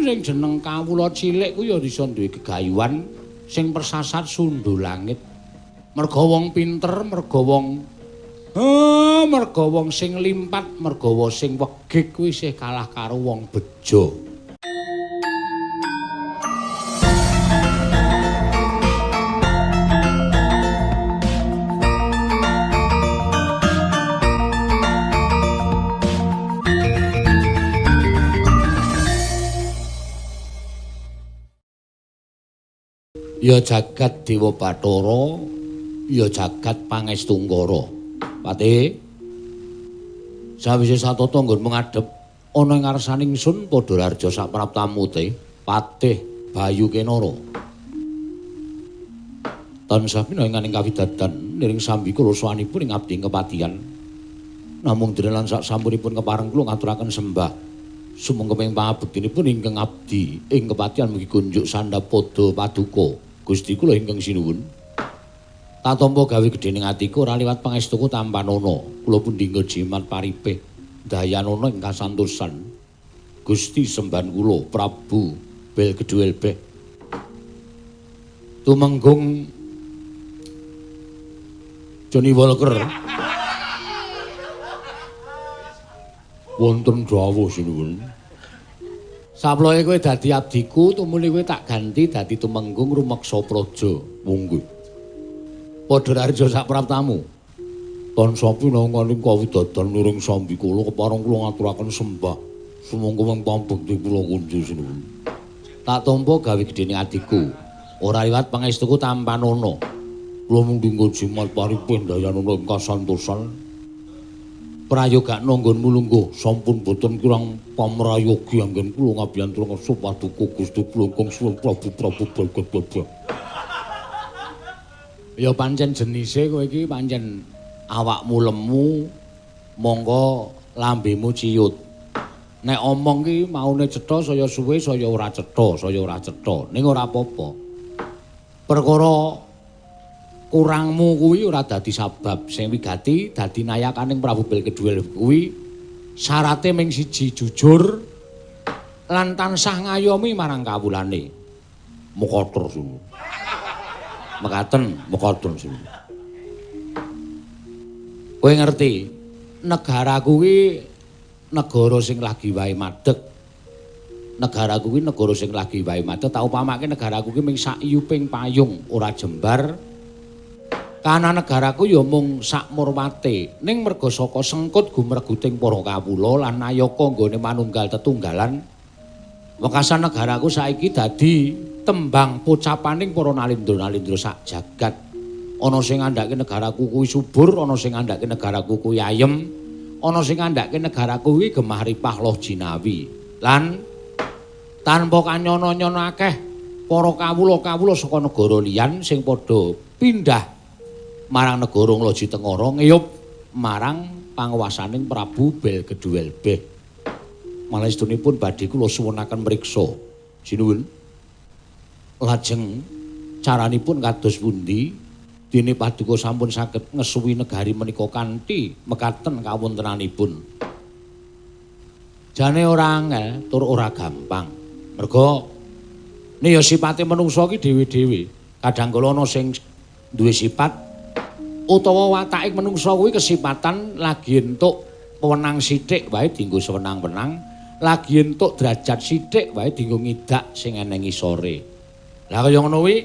ning jeneng kawula cilik ku ya bisa duwe gegayuhan sing persasat sundha langit. Merga wong pinter, merga wong sing limpat, merga wong sing wegik kuwi isih kalah karo wong bejo. Ya jagat Dewa Bathara, ya jagat Pangestunggara. Patih. Sawise satata nggonmu ngadhep ana ing ngarsaning ingsun padha raja sapraptamu te, Patih Bayu Kenara. Tansah pinanganing kawidadan niring sambi kula sawanipun ing abdi kepatihan. Namung denelan sak sampunipun kepareng kula ngaturaken sembah. Sumangga ping pangabektinipun ingkang abdi ing kepatihan mugi kunjuk sandhapada paduka. Gusti kula ingkang sinuwun. Tatampa gawe gedhening atiku ora liwat pangestuku tampanana. Kula pundhingga jimat paripih dayanana ing kasantosan. Gusti semban kula Prabu Belgeduelbeh. Tumenggung Johnny Walker. Wonten dawuh sinuwun. Saploke kowe dadi abdiku, tumuli kowe tak ganti dadi tumenggung rumeksa praja. Monggo. Padha raja sapraptamu. Tansah pinanganing kawidadan niring sambi kula kepareng kula ngaturaken sembah. Sumangga wong pambekti kula kunjuk sinuwun. Tak tampa gawe gedhening atiku. Ora liwat pangestuku tampanana. Kula mung dinggo jimat paripih dayanana ing kasantosan. Prayogakna nggonmu lungguh sampun boten kirang pamrayogi anggen kula ngabiyantu ngarsa paduka Gusti Plengkong Suwung Prabu Belgeduelbeh. Ya pancen jenise kowe iki pancen awakmu lemu, monggo lambemu ciyut. Nek omong ki maune cetha saya suwe saya ora cetha, ning ora apa-apa. Perkara kurangmu kuwi ora dadi sabab sing wigati dadi nayakaning Prabu Belgeduelbeh kuwi syarate ming siji jujur lan tansah ngayomi marang kawulane. Mekaten sunu. Mekaten sunu. Kowe ngerti, negara kuwi negara sing lagi wae madeg. Negara kuwi negara sing lagi wae madeg. Tak upamake negara kuwi ming sak iyuping payung ora jembar. Kana negaraku ya mung sak murmate ning merga saka sengkut gumreguting para kawula lan nayaka nggone manunggal tetunggalan wekasan negaraku saiki dadi tembang pocapaning para nalindra-nalindra sak jagat. Ana sing ngandhake negaraku kuwi subur, ana sing ngandhake negaraku kuwi ayem, ana sing ngandhake negaraku kuwi gemah ripah loh jinawi. Lan tanpa kanyono-nyono akeh para kawula-kawula saka negara liyan sing padha pindah marang negara Ngloji Tengara ngeyup marang panguwasaning Prabu Belgeduelbeh. Malestunipun badhe kula suwunaken mriksa. Sinuwun. Lajeng caranipun kados pundi dene paduka sampun saged ngesuwi negari menika kanthi mekaten kawontenanipun. Jane ora angel tur ora gampang. Merga ne ya sipate manungsa ki dhewe-dhewe. Kadang kala ana sing duwe sifat utawa watake menungsa kuwi kesipatan lagi entuk pewenang sithik wae dienggo sewenang-wenang, lagi entuk derajat sithik wae dienggo ngidak sing eneng isore. Lah kaya ngono kuwi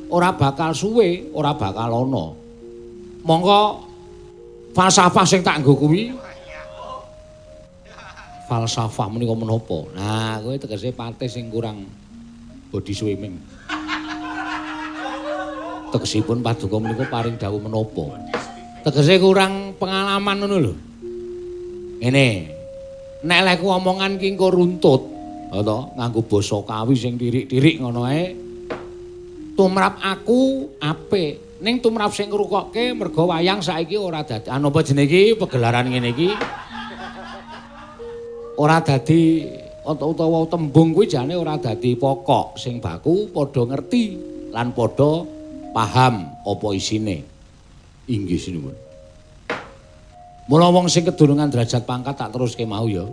ora bakal suwe, ora bakal ana. Monggo falsafah sing tak nggo kuwi falsafah menika menapa? Nah, kowe tegese patih sing kurang body swimming. Tegesipun paduka menika paring dawuh menapa? Tegese kurang pengalaman ngono lho. Ngene. Nek lek omongan ki engko runtut, to, nganggo basa kawi sing tirik-tirik ngono ae. Tumrap aku apik, ning tumrap sing ngrukokke merga wayang saiki ora dadi anu apa jenenge iki pegelaran ngene iki. Ora dadi utawa tembung kuwi jane ora dadi pokok sing baku padha ngerti lan padha paham apa isine. Inggih sinuwun. Mula wong sing kedurungan derajat pangkat tak teruske mau ya.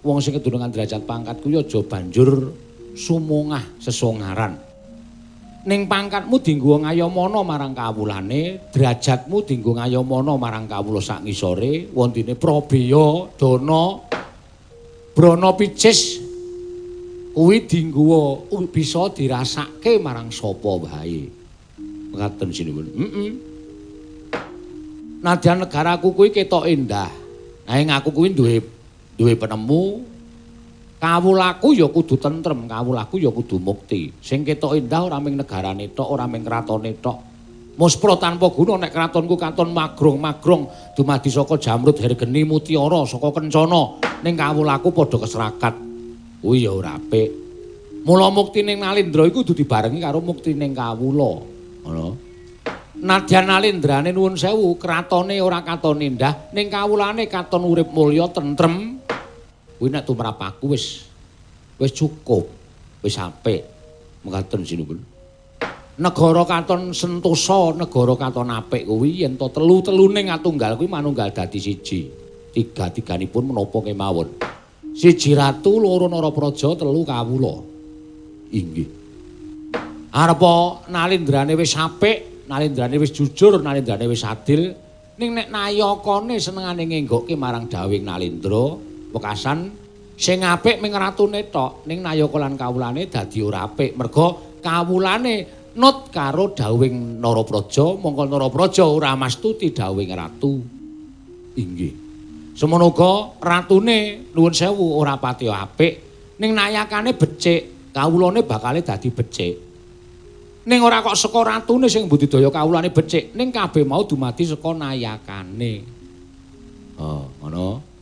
wong sing kedunungan derajat pangkat kuwi aja banjur sumungah sesongaran. Ning pangkatmu dienggo ngayomana marang kawulane, derajatmu dienggo ngayomana marang kawula sak ngisore, wontine Prabeya, Dana, Brana Picis kuwi dienggo bisa dirasake marang sapa wae. Ngaten sinuwun. Nadyan negaraku kuwi ketok endah. Nanging aku kuwi duwe penemu. Kawulaku ya kudu tentrem, kawulaku ya kudu mukti. Sing ketok endah ora mung negarane tok, ora mung kratone tok. Muspra tanpa guna nek kratonku katon magrong-magrong dumadi saka Jamrud, Hergeni, Mutiara, saka Kencana. Ning kawulaku padha keserakat. Kuwi ya ora apik. Mula mukti ning Nalindra iku kudu dibarengi karo mukti ning kawula. Ngono. Nadyan Nalindrane nuwun sewu, kratone ora katon endah, ning kawulane katon urip mulya tentrem. Kuwi nek tumrap aku wis cukup, wis apik. Mekaten sinuwun. Negara katon sentosa, negara katon apik kuwi yen to telu-telune ngatunggal kuwi manunggal dadi siji. Tiga-tiganipun menapa kemawon. Siji ratu, loro Narapraja, telu kawula. Inggih. Arepa Nalindrane wis apik, Nalindrane wis jujur, Nalindrane wis adil, ning nek nayakane senengane ngenggokke marang dawing Nalindra wekasan sing apik ming ratune tok ning nayaka lan kawulane dadi ora apik merga kawulane nut karo dawing Narapraja mongko Narapraja ora mastuti dawing ratu. Inggih. Semono uga ratune nuwun sewu ora pati apik ning nayakane becik kawulane bakale dadi becik. Ning ora kok saka ratune sing budidaya kawulane becik ning kabeh mau dumadi saka nayakane. Oh, ngono.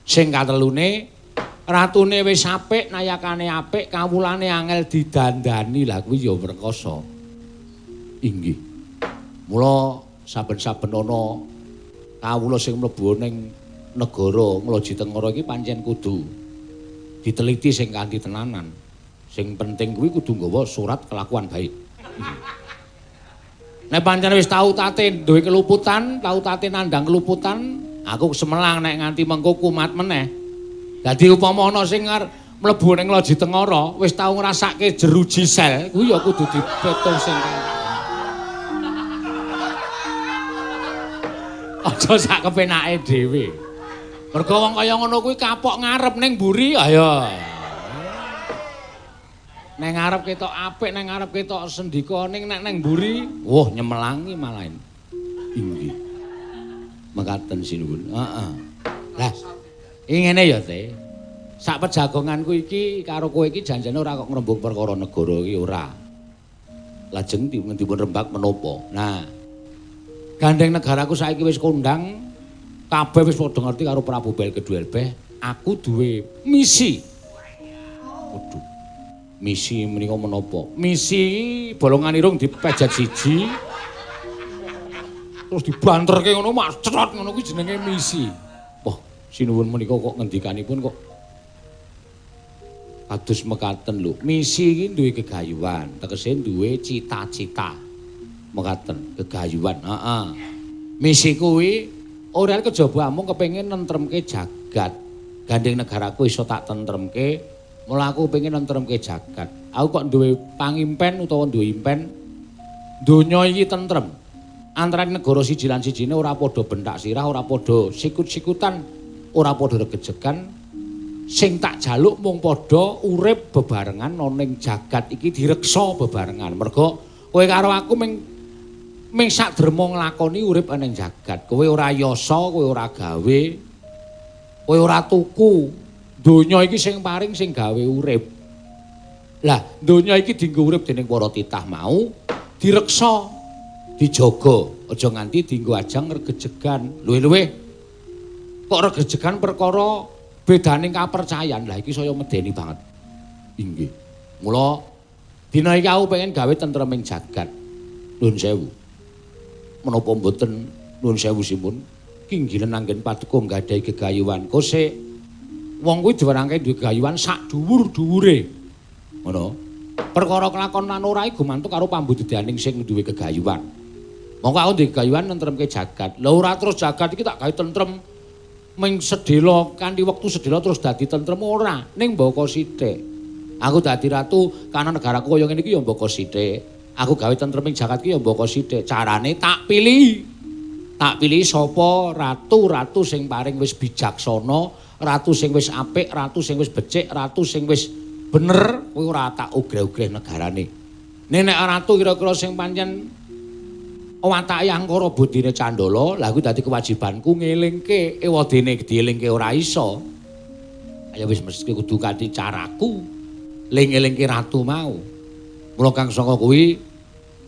Sing katelune ratune wis apik, nayakane apik, kawulane angel didandani. Lah kuwi ya perkasa. Inggih. Mula saben-saben ana kawula sing mlebu ning negara Ngloji Tengara iki pancen kudu diteliti sing kanthi tenanan. Sing penting kuwi kudu nggawa surat kelakuan baik. Nek pancen wis tau tate duwe keluputan, tau tate nandang keluputan, aku semelang nek nganti mengko kumat meneh. Dadi upama ana sing mlebu ning Ngloji Tengara wis tau ngrasake jeruji sel, kuwi ya kudu dipetung sing aja sak kepenake dhewe. Mergo wong kaya ngono kuwi kapok ngarep ning mburi, ayo. Nek ngarep ketok apik, nek ngarep ketok sendika ning nek nang mburi, wah nyemelangi malahan. Inggih. Mekaten sinuwun. Heeh. Lah, iki ngene ya, Te. Sak pejagonganku iki karo kowe iki janjane ora kok ngrembug perkara negara iki ora. Lajeng dipun rembag menapa. Nah, gandeng negaraku saiki wis kondang, kabeh wis padha ngerti karo Prabu Belgedwelbeh, aku duwe misi. Waduh. Misi menika menapa? Misi bolongan irung dipejat siji. Terus dibanterke ngono mak cerot ngono kuwi jenenge misi. Wah, sinuwun menika kok ngendikanipun kok kados mekaten lho. Misi iki duwe gegayuhan, tegese duwe cita-cita. Mekaten, gegayuhan. Heeh. Misi kuwi ora kejaba amung kepengin nentremke jagat. Gandeng negaraku iso tak tentremke. Mula aku pengen nentremke jagat. Aku kok duwe pangimpen utawa duwe impen donya iki tentrem. Antarané negara siji lan sijine ora padha bentak sirah, ora padha sikut-sikutan, ora padha regejegan. Sing tak jaluk mung padha urip bebarengan ana ning jagat iki direksa bebarengan. Merga kowe karo aku ming sak drema nglakoni urip ana ning jagat. Kowe ora yasa, kowe ora gawe, kowe ora tuku. Donya iki sing paring sing gawe urip. Lah, donya iki dienggo urip dening para titah mau, direksa, dijaga, aja nganti dienggo ajang regejegan. Luwih-luwih kok regejegan perkara bedaning kapercayan. Lah iki saya medeni banget. Inggih. Mula dina iki aku pengen gawe tentreming jagat. Nuwun sewu. Menapa mboten nuwun sewu simpun? Kinggilen anggen paduka nggadahi gegayuhan. Kose wong kuwi diwarangke duwe gayuhan sak dhuwur-dhuwure. Ngono. Perkara kelakon lan ora iku gumantung karo pambudidayaning sing duwe gegayuhan. Monggo aku duwe gegayuhan nentremke jagat. Lah ora terus jagat iki tak gawe tentrem Ming sedhela kanthi wektu sedhela terus dadi tentrem ora, ning mbaka sithik. Aku dadi ratu kana negaraku kaya ngene iki ya mbaka sithik. Aku gawe tentreming jagat ki ya mbaka sithik. Carane tak pilih. Tak pilih sapa ratu-ratu sing paring wis bijaksana, ratu sing wis apik, ratu sing wis becik, ratu sing wis bener, kuwi ora tak ugreh-ugreh negarane. Nek ratu kira-kira sing pancen watake angkara budine Candala, lha kuwi dadi kewajibanku ngelingke ewadene dielingke ora iso. Ya wis mesti kudu kanthi caraku ling-elingke ratu mau. Mula kang saka kuwi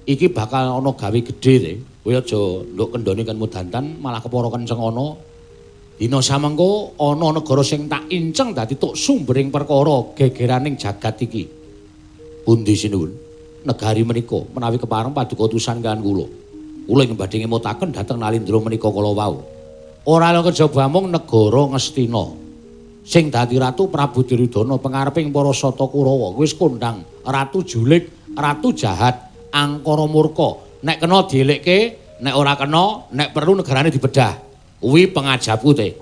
iki bakal ana gawe gedhe te. Kowe aja nduk kendhone kan mudantan malah kepara kenceng ana. Dina samengko ana negara sing tak inceng dadi tuk sumbering perkara gegeraning jagat iki. Pundi sinuwun? Negari menika menawi kepareng paduka utusan kan kula. Kula ing badhe ngemutaken dhateng Nalindra menika kala wau. Ora ana kejaba mung negara Ngastina. Sing dadi ratu Prabu Duryudana pangareping para Sata Kurawa wis kondhang ratu julik, ratu jahat, angkara murka. Nek kena dielikke, nek ora kena, nek perlu negarane dibedah. Kuwi pengajapku te.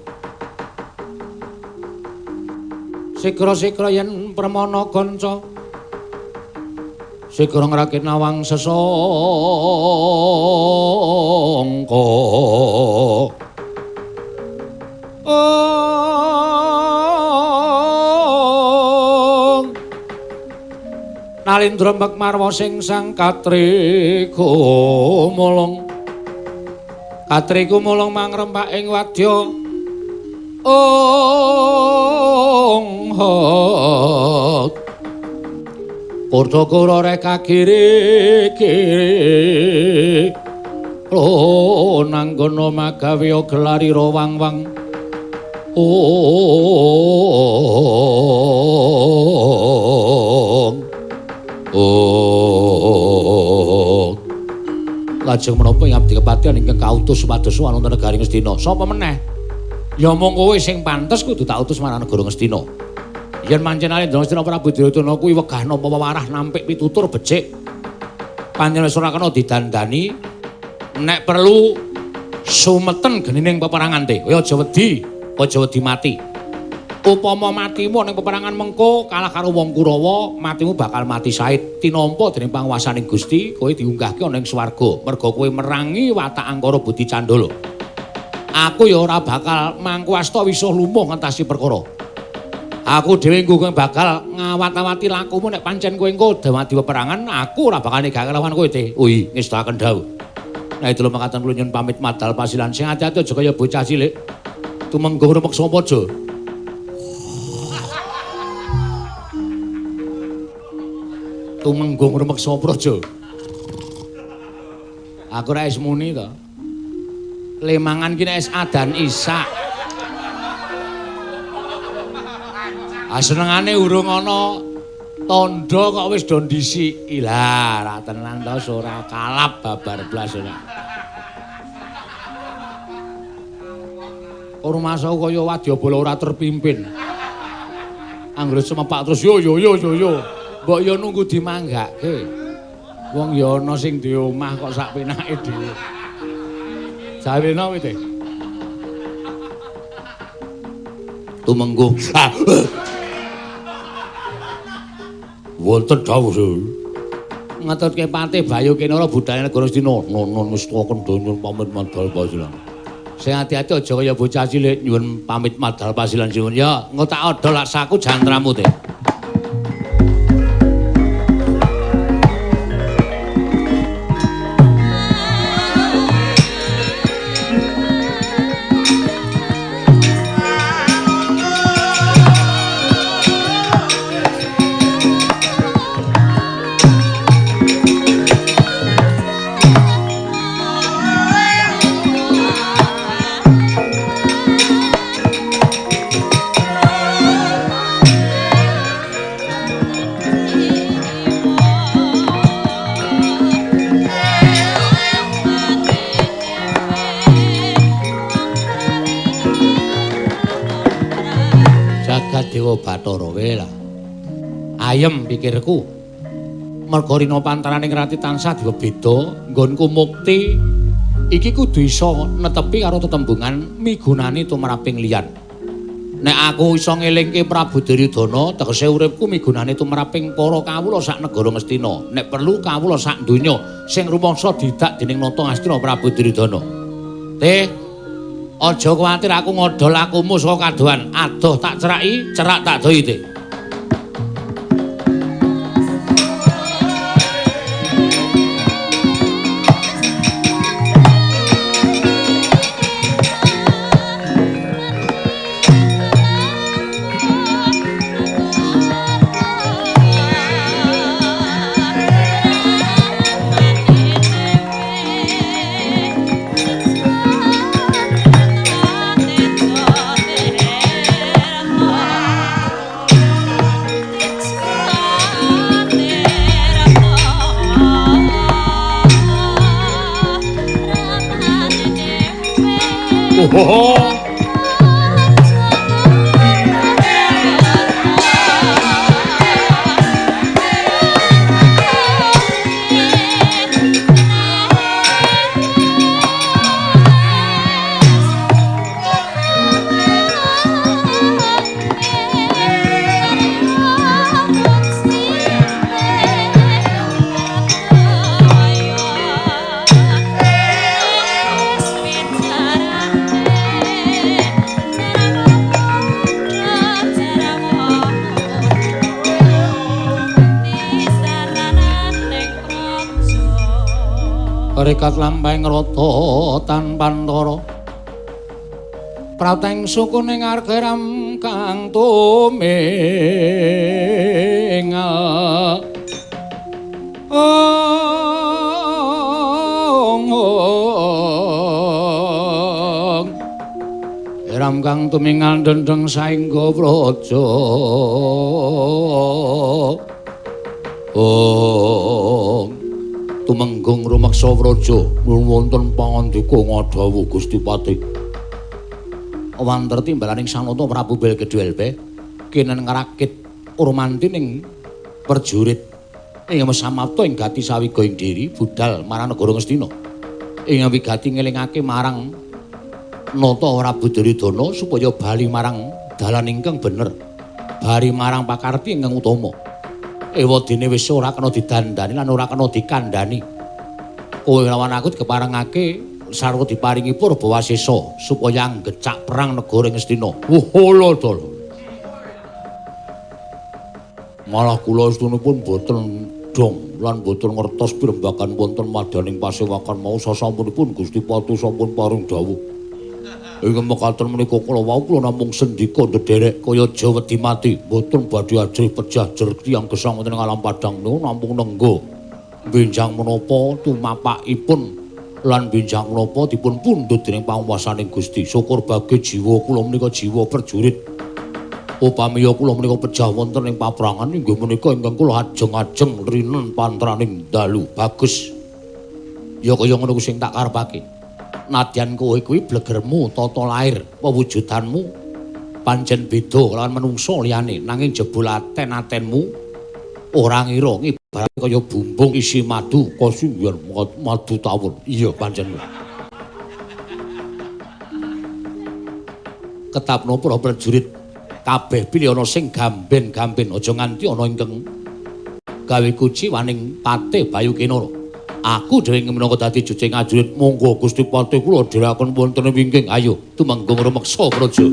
Sikra-sikra yen permana kanca. Sikra ngrakit nawang sesangka. Nalindra Makmarwa sing sang Katri Kumulung. Katri Kumulung mangrempak ing wadya Onghok. Purtokura reka kiri-kiri. Lo nanggono magawe gelari rawang-wang. Lajeng menapa ing abdi kepatihan ingkang kautus supados wonten negari Ngastina? Sapa meneh? Ya mung kowe sing pantes kudu tak utus marang negara Ngastina. Yen pancen Nalindra Ngastina Prabu Duryudana kuwi wegah napa wawarah nampik pitutur becik. Pancen wis ora kena didandani. Nek perlu sumeten genining peperangan te. Kowe aja wedi mati. Upama matimu ning peperangan mengko kalah karo wong Kurawa, matimu bakal mati said tinampa dening panguwasaning Gusti, kowe diunggahke ana ing swarga merga kowe merangi watak angkara budi Candala. Aku ya ora bakal mangkuwasta wisuh lumuh ngentasi perkara. Aku dhewe engko bakal ngawat-awati lakumu nek pancen kowe engko dadi peperangan, aku ora bakal negake lawan kowe te. Ui, ngestaken dawuh. Nah itu lho makaten kula nyuwun pamit madal pasilan sing ati-ati aja kaya bocah cilik. Tumenggung remeksa paja. Tumenggung remeksa praja. Aku ra is muni to. Lemangan ki nek is adan isak. Senengane urung ana tandha kok wis do ndisiki. Lah, ra tenan to ora kalap babar blas ora. Ormasaku kaya wadyabala ora terpimpin. Anggere semepak terus yo. Mbok yo nunggu dimanggake. Wong ya ana sing di omah kok sak penake dhewe. Jawena kuwi te. Tumenggung. Wonten dawuh. Ngatutke Patih Bayu Kinara budaya negara Astina. Nono wis kendhanyun pamit madal pasilan. Sing ati-ati aja kaya bocah cilik nyuwun pamit madal pasilan sinuwun ya. Engko tak odol laksaku jantramu te. Dewa Bathara wae lah. Ayem pikirku. Merga rina pantaraning rati tansah diwebeda, nggonku mukti iki kudu iso netepi karo tetembungan migunani tumraping liyan. Nek aku iso ngelingke Prabu Duryudana, tegese uripku migunani tumraping para kawula sak negara Ngastina. Nek perlu kawula sak donya sing rumangsa didak dening Nata Ngastina Prabu Duryudana. Aja kuwatir aku ngodol akumu saka kadohan. Adoh tak ceraki, cerak tak dohi, Teh. Rekat lampahing rata tanpa antara prateng suku ning argeram kang tumingal eram kang tumingal dendeng saengga praja tumenggung rumeksa praja wonten pangandika ngadhawuh Gusti Patih wonten timbalaning Sanata Prabu Belgedhelpe kenen ngrakit urmanti ning perjurit ing samapta ing gati sawiga ing diri budal marang negara Ngastina ing wigati ngelingake marang Nata Prabu Duryudana supaya bali marang dalan ingkang bener bali marang pakarti ingkang utama. Ewadene wis ora kena didandani lan ora kena dikandhani. Kowe lawan aku dikeparengake sarwa diparingi Purbawasesa supaya nggecak perang negara Ngastina. Lho to. Malah kula astunipun boten dong lan boten ngertos pirembagan wonten madaning pasewakan mau sasampunipun Gusti Patih sampun paring dawuh. Ing mekaten menika kula wau kula namung sendika ndederek kaya Jawa wedi mati mboten badhe ajrih pejah jer tiyang gesang wonten ing alam padang niku namung nenggo benjang menapa tumapakipun lan benjang menapa dipun pundhut dening panguwasaning Gusti. Syukur bagi jiwa kula menika jiwa perjurit. Upamiya kula menika pejah wonten ing paprangan inggih menika ingkang kula ajeng-ajeng rinen pantraning dalu. Bagus. Ya kaya ngono sing tak karepake. Nadyan kowe kuwi blegermu, tata lair, pewujudanmu pancen beda lawan manungsa liyane, nanging jebul aten-atenmu ora ngira ibarat kaya bumbung isi madu, kasinggihan madu tawur. Iya pancen. Ketapno para prajurit kabeh pilih ana sing gamben-gamben, aja nganti ana ingkang gawe kuci waning Patih Bayu Kinara. Aku dhewe minangka dadi jucing ajurit monggo Gusti Patih kula dherekaken wonten wingking. Ayo tumenggung rumeksa praja.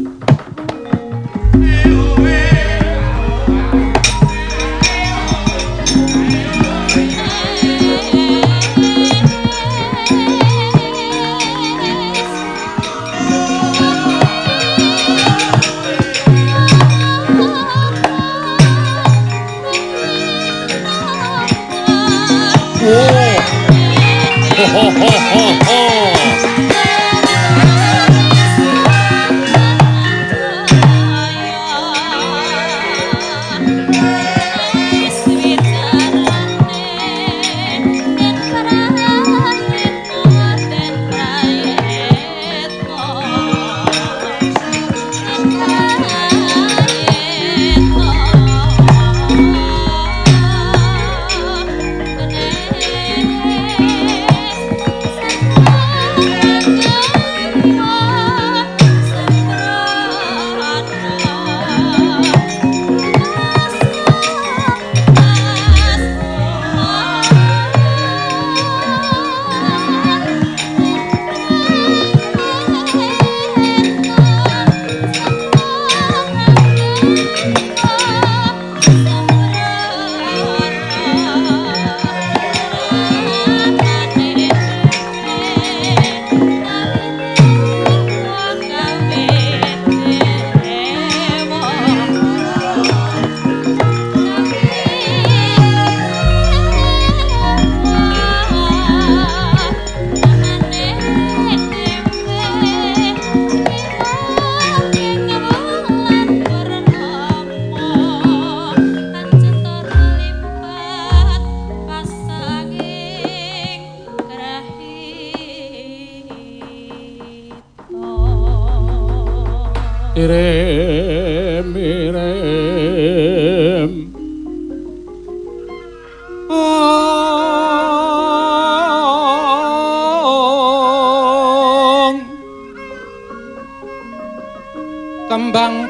Kembang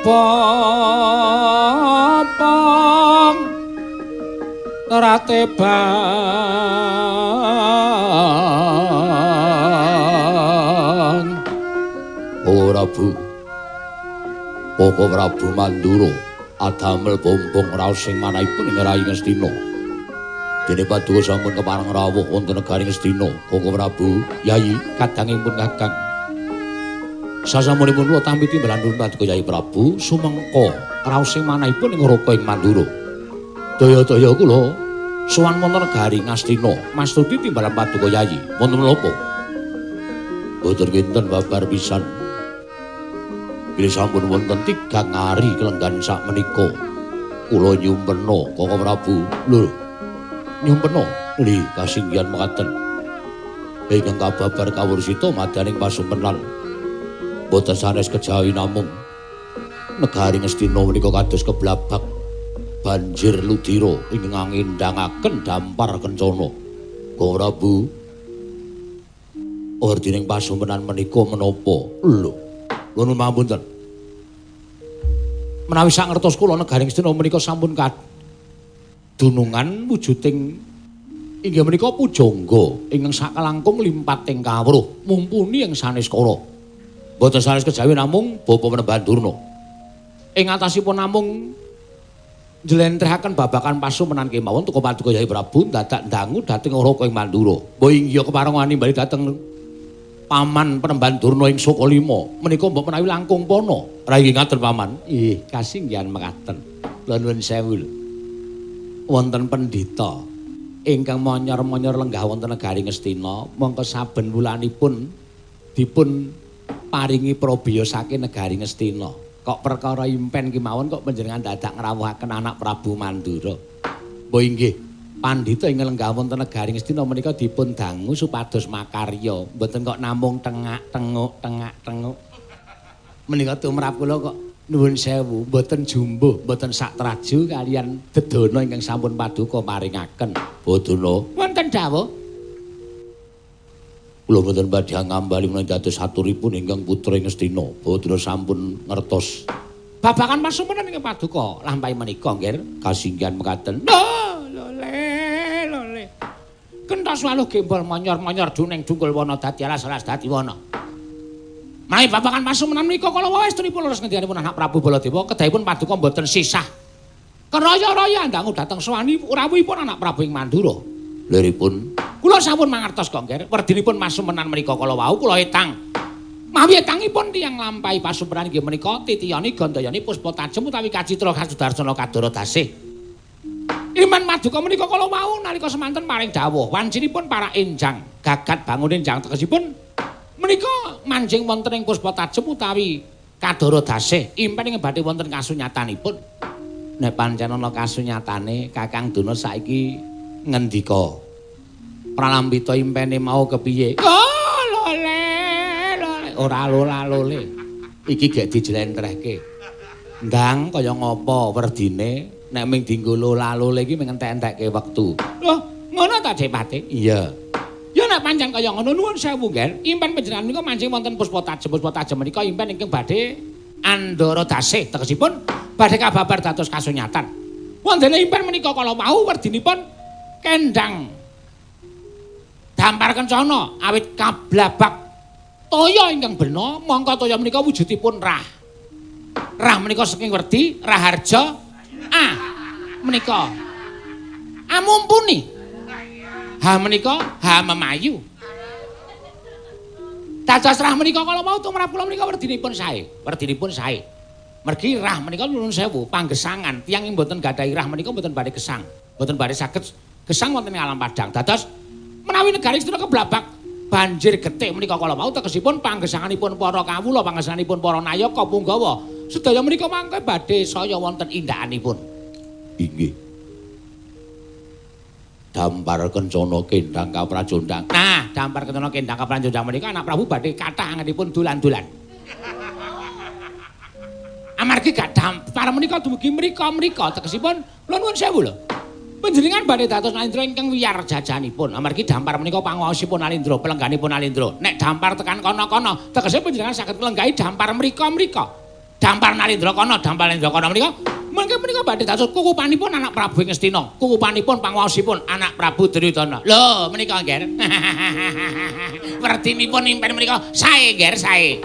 popong teratebang ora bu Poko Prabu Mandura adamel bombong raos sing manahipun ing Rai Ngastina dene paduka sampun kepareng rawuh wonten negari Ngastina Koko Prabu Yayi kadangipun kakang sasampunipun kula tampi timbalan nuwun paduka Yayi Prabu sumengko raos sing manahipun ing Raka ing Mandura daya-daya kula sowan wonten negari Ngastina mastuti timbalan paduka Yayi wonten menapa boten kinten babar pisan bilih sampun wonten 3 ngari kelenggan sak menika kula nyumpena Koko Prabu lho nyumpena li kasinggihan mekaten ingkang kababar kawursita madaning pasumpenan boten sanes kejawi namung negari Ngastina menika kados keblabak banjir ludira ingkang ngendhangaken dampar kencana Koko Prabu ordining pasumpenan menika menapa lho nuwun pamunten menawi sak ngertos kula negari Ngastina menika sampun kadunungan wujuding inggih menika pujangga ingkang sakalangkung limpating kawruh mumpuni ing saneskara boten sanes kejawi namung Bapa Penembahan Durna ing atasipun namung njlentrehaken babakan pasumpenan kemawon teka paduka Yayi Prabu dadak ndangu dhateng Raka ing Mandura mbok inggih keparengani bali dhateng Paman Penembahan Durna ing Sokalima menika mbok menawi langkung pana rayi ngaten paman ih kasinggihan mekaten kula nuwun sewu lho wonten pendhita ingkang monyor-monyor lenggah wonten negari Ngastina mongko saben wulanipun dipun paringi prabeya saking negari Ngastina kok perkara impen kemawon kok panjenengan dadak ngrawuhaken anak Prabu Mandura mbok inggih pandhita ing lenggah wonten negari Ngastina menika dipun dangu supados makarya mboten kok namung tengak-tenguk menika tumrap kula kok nuwun sewu mboten jumbuh mboten sak traju kalian dedana ingkang sampun paduka maringaken Badana wonten dawuh kula mboten badhe ngambali menawi dados aturipun ingkang putra Ngastina Badana sampun ngertos babakan pasumpenan ingkang paduka lampahi menika nggih kasinggihan mekaten kentos waluh gembol monyor-monyor duning dungkul wana dadi alas-alas dadi wana. Menawi babakan pasumpenan menika kala westunipun leres ngendikanipun anak Prabu Baladewa kedahipun paduka mboten sisah. Keraya-raya ndangu dhateng sowani rawuhipun anak Prabu ing Mandura. Liripun kula sampun mangertos kok nggih werdinipun pasumpenan menika kala wau kula etang. Mawi etangipun tiyang lampahi pasumpenan inggih menika titiyani gandayani puspa tajem utawi kacitra kasudarsana kadara dasih. Iman paduka menika kala wau nalika semanten paring dawuh wancinipun para enjang gagat bangun enjang tegesipun menika manjing wonten ing puspa tajem utawi kadara dasih impen ing badhe wonten kasunyatanipun nek pancen ana kasunyatane Kakang Duna saiki ngendika pralambita impene mau kepiye ora lola-lole iki gek dijlentrehke ndang kaya ngapa werdine nek ming dienggo lola-lole iki ming entek-entekke wektu. Loh, ngono ta, Cepate? Iya. Ya nek pancen kaya ngono nuwun sewu, Nger. Impen panjenengan menika mancing wonten puspa tajem menika impen ingkang badhe andara dasih tegesipun badhe kababar dados kasunyatan. Wondene impen menika kala wau werdinipun kendang dampar kencana awit kablabak toya ingkang bena mongko toya menika wujudipun rah. Rah menika saking werdi raharja menika mumpuni menika memayu dados rah menika kala mau tumrap kula menika werdinipun sae mergi rah menika nuwun sewu panggesangan tiyang mboten gadhahi rah menika mboten badhe gesang mboten badhe saged gesang wonten ing alam padang dados menawi negari sedaya keblabak banjir getih menika kala mau tegesipun panggesanganipun para kawula panggesanganipun para nayaka punggawa sedaya menika mangke badhe saya wonten indakanipun. Inggih. Dampar kencana kendhang kaprajondang. Nah, dampar kencana kendhang kaprajondang menika anak Prabu badhe kathah angenipun dolan-dolan. Amargi gak dampar menika dumugi mrika-mrika tegesipun kula nuwun sewu lho. Panjenengan badhe dados Nalindra ingkang wiyar jajanipun. Amargi dampar menika panguwasipun Nalindra, pelengganipun Nalindra. Nek dampar tekan kono-kono, tegese panjenengan saged nglenggahi dampar mrika-mrika. Dampar Nalindra kono, dampar Nalindra kono menika. Mengke menika badhe dados kukupanipun anak Prabu Ngastina, kukupanipun panguwasipun anak Prabu Duryudana. Lho, menika nggih. Wertinipun impen menika sae nggih, sae.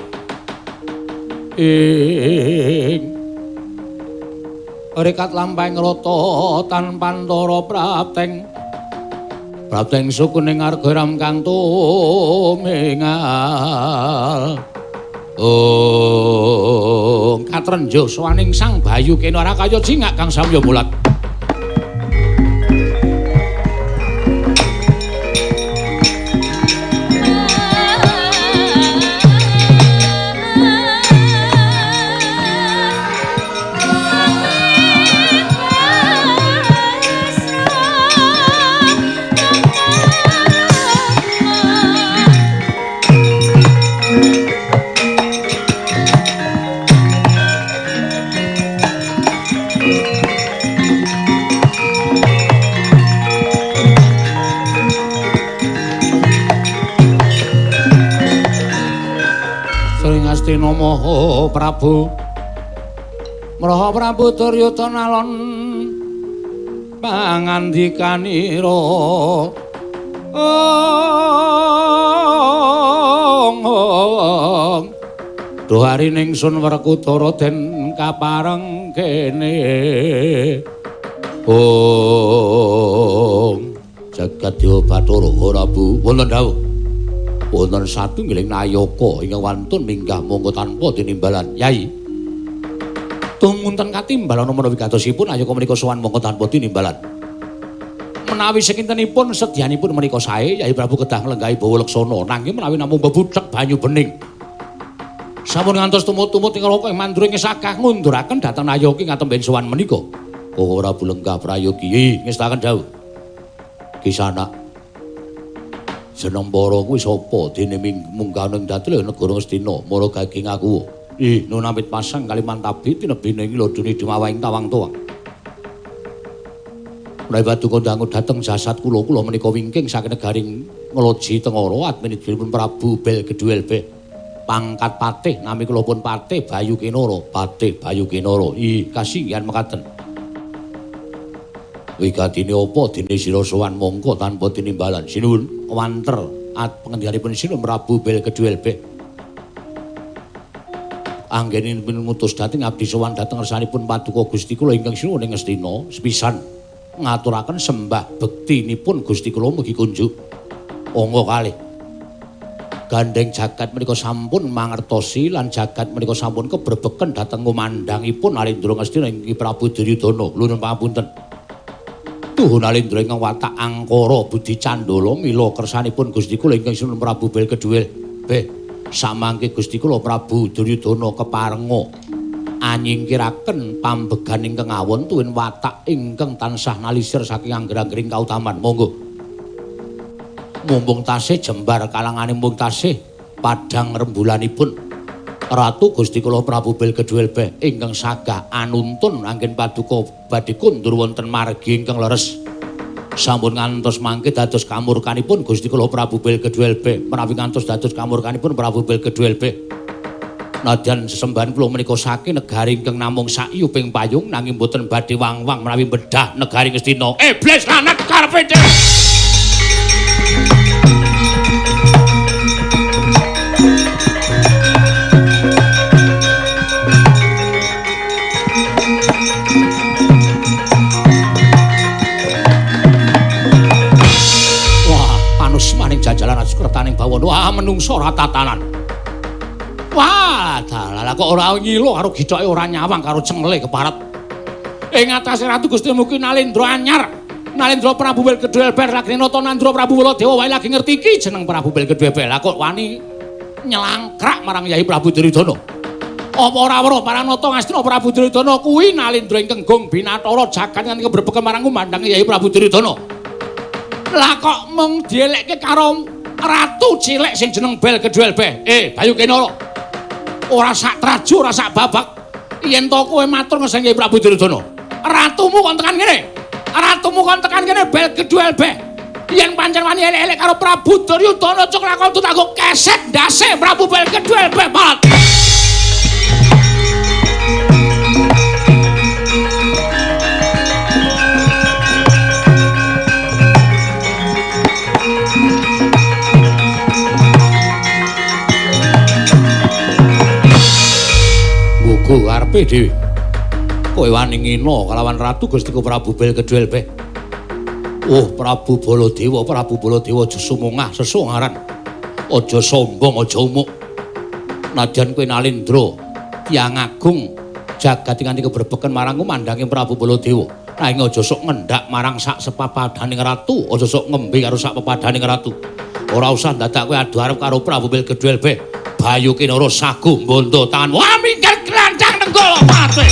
Rekat lampahing rata tanpa antara prapteng sukuning arga ram kang tumingal katrenjo swaning sang Bayu Kena Rakaya jingak kang samya mulat Maha Prabu Duryudana alon pangandikanira Duhari ningsun Werkudara den kapareng kene jagat Dewa Bathara Prabu wonten dawuh wonten satunggiling nayaka ingkang wantun minggah monggo tanpa tinimbalan Yai tumunten katimbalan menawi katosipun ayaka menika sowan monggo tanpa tinimbalan menawi sekintenipun sedyanipun menika sae Yai Prabu kedah nglenggahi bawa leksana nanging menawi namung bebuthek banyu bening sampun ngantos tumut-tumut ing raka ing mandura ing sakah ngunduraken dhateng nayaki ngatemben sowan menika ora bulenggah prayogi ngestaken dawuh Kisana jeneng para kuwi sapa dene mungganing datel negara Ngastina mara gaging aku nun amit pasang Kalimantabi tinebine ing lodune Dimawahing tawang-tawang menawi paduka dangu dhateng jasad kula menika wingking saking negaring Ngloji Tengara adminipun Prabu Bel Gedhuelbe pangkat patih nami kula pun Patih Bayu Kinara kasinggihan mekaten wigatine apa dene sira sowan mongko tanpa tinimbalan sinuwun wanter pengendikanipun Sinuwun Prabu Bel Gedhuelbe anggenipun ngutus dhateng abdi sowan dhateng ngersanipun paduka Gusti kula ingkang sinuwun ing Ngastina sepisan ngaturaken sembah bektinipun Gusti kula mugi kunjuk angga kalih gandeng jagat menika sampun mangertosi lan jagat menika sampun kebrebeken dhateng kumandhangipun Nalindra Ngastina inggih Prabu Duryudana nuwun pangapunten Tuhu Nalindra ingkang watak angkara budi candala mila kersanipun Gusti kula ingkang Sinuwun Prabu Bel Gedhuelbe samangke Gusti kula Prabu Duryudana keparenga anyingkiraken pambegan ingkang awon tuwin watak ingkang tansah nalisir saking angger-anggering kautaman monggo mumpung tasih jembar kalangane mumpung tasih padhang rembulanipun Ratu Gusti kula Prabu Bel Gedhuelbe ingkang sagah anuntun anggen paduka badhe kundur wonten margi ingkang leres sampun ngantos mangke dados kamurkanipun Gusti kula Prabu Bel Gedhuelbe menawi ngantos dados kamurkanipun Prabu Bel Gedhuelbe nadyan sesembahan kula menika saking negari ingkang namung sakiyuping payung nanging boten badhe wang-wang menawi bedah negari Ngastina iblis lanak karepe jajalan Sukretaning Bawana wah menungso ora tatanan wah dalah kok ora ngilo karo githoke ora nyawang karo cengle keparet ing atase Ratu Gusti mugi Nalindra anyar Nalindra Prabu Bel Gedhuelbe lagi nata Nandra Prabu Waladewa wae lagi ngerti iki jeneng Prabu Bel Gedhuelbe lah kok wani nyelangkrak marang Yai Prabu Duryudana apa ora weruh Paranata Ngastina Prabu Duryudana kuwi Nalindra ingkang gong binathara jagat nganti kebrebeken marang kumandhange Yai Prabu Duryudana lah kok mung dielekke karo ratu cilik sing jeneng Bel Gedhuelbe Bayu Kinara ora sak traju ora sak babak yen to kowe matur ngeseng Yai Prabu Duryudana ratumu kon tekan kene ratumu kon tekan bel kedua LB. Yen pancen wani elek-elek karo Prabu Duryudana cuk lakon tutanggo keset ndase Prabu bel kedua LB malat. Gugu karepe dhewe. Kowe wani ngina kalawan Ratu Gustiku Prabu bel kedua LB. Oh Prabu Baladewa aja sumungah sesungaran. Aja sombong, aja umuk. Nadyan kowe Nalendra, Hyang Agung, jagat nganti kebrebeken marang kumandhange Prabu Baladewa. Nanging aja sok ngendhak marang sak sepapadaning ratu, aja sok ngembe karo sak pepadaning ratu. Ora usah dadak kowe adu arep karo Prabu Bilgedwelbe. Bayu Kinara sagu mbondo tangan. Wah minggal glancang nenggala mati.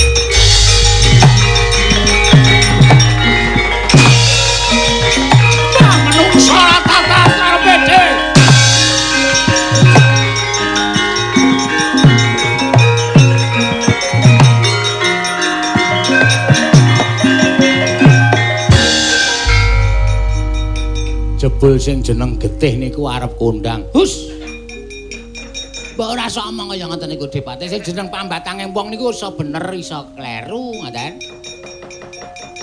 Jebul sing jeneng Getih niku arep kondang. Hus. Mbok ora sok omong kaya ngoten niku Depate. Sing jeneng pambatange wong niku iso bener iso kleru ngoten.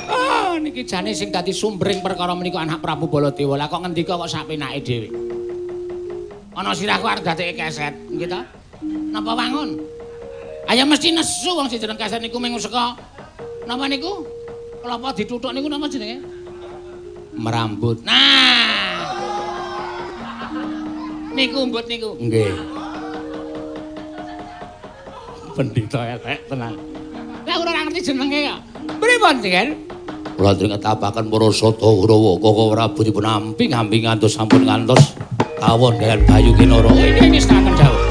Ah, niki jane sing dadi sumbering perkara menika anak Prabu Baladewa. Lah kok ngendika kok sapenake dhewe. Ana sirahku arep dadeke keset, nggih ta? Napa wangun? Ayo mesti nesu wong sing jeneng keset niku mung saka napa niku? Kelapa dituthuk niku napa jenenge? Merambut. Nah. Niku umbut niku. Nggih. Pendhita elek tenan. Lah ora ngerti jenenge kok. Pripun, Jen? Kula ajeng ngetapaken para sada Kurawa Koko Prabu dipun amping ngantos sampun ngantos kawon kaliyan Bayu Kinara. Ini sekaken jauh.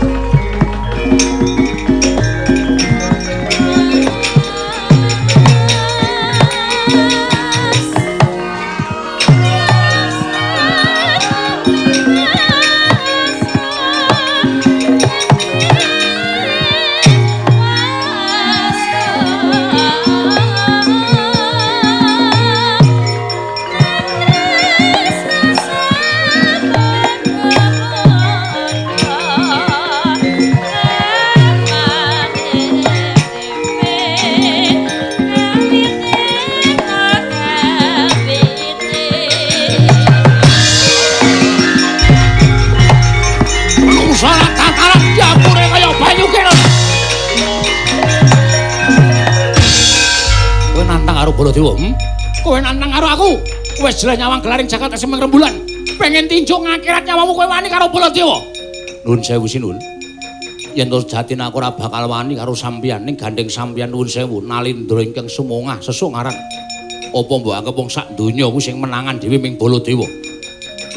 Baladewa, kowe nantang karo aku. Wis jelas nyawang gelaring jagat semeng rembulan. Pengen tinjuk ngakhirat nyawamu kowe wani karo Baladewa. Nuwun sewu Sinun. Yen to jatine aku ora bakal wani karo sampeyan ning gandeng sampeyan nuwun sewu Nalendra ingkang sumungah sesungaran. Apa mbok anggap wong sak donya ku sing menangan dhewe ming Baladewa.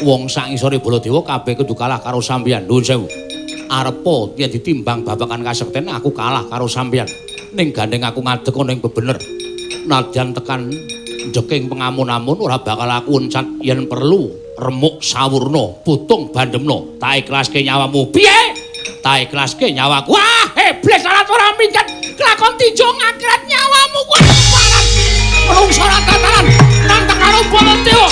Wong sak ngisore Baladewa kabeh kudu kalah karo sampeyan nuwun sewu. Arepa yen ditimbang babagan kasekten aku kalah karo sampeyan. Ning gandeng aku ngadeg ana ing bebener. Nadyan tekan jeking pengamun-amun ora bakal aku uncat yen perlu remuk sawurna putung bandemna tak ikhlaske nyawamu piye tak ikhlaske nyawaku wah iblis salat ora minggat kelakon tinjau ngakhirat nyawamu kuwi parat menungso ora tataran nantang karo Baladewa.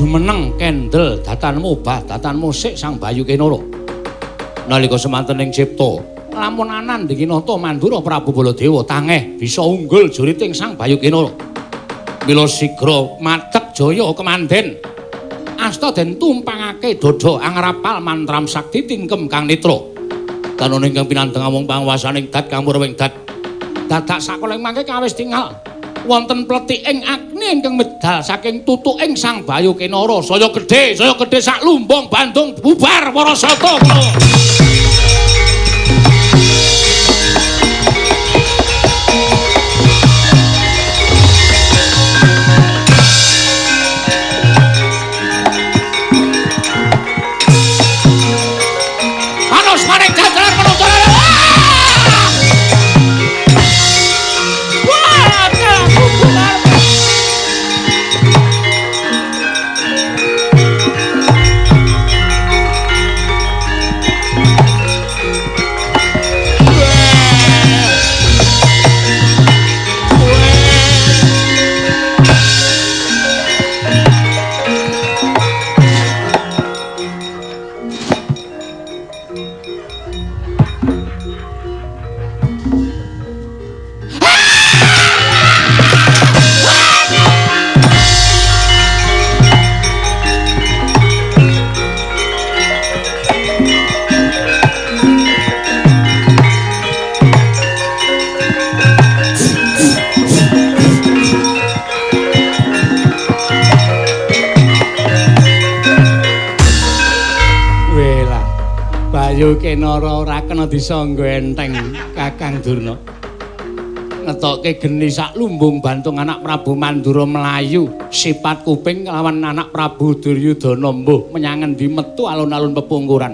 Meneng kendel datanmu bah datanmu sik Sang Bayu Kinara nalika semanten ing cipta lamun anan Dinata Mandura Prabu Baladewa tangeh bisa unggul juriting Sang Bayu Kinara mila sigra madheg jaya kemanden asta den tumpangake dada angrapal mantram sakti tingkem kang netra tanun ingkang pinanteng wong panguwasaning dat kang murawing dat dadak sakoleng mangke kawis tingal wonten pletiking agni ingkang medal saking tutuking Sang Bayu Kinara saya gedhe sak lumbung Bandung bubar para sata Panos maring jajaran penuturan Bayu Kenara ora kena disangga enteng Kakang Durna. Ngetokke geni sak lumbung bantung anak Prabu Mandura melayu sipat kuping lawan anak Prabu Duryudana mbuh menyang endi metu alun-alun pepungkuran.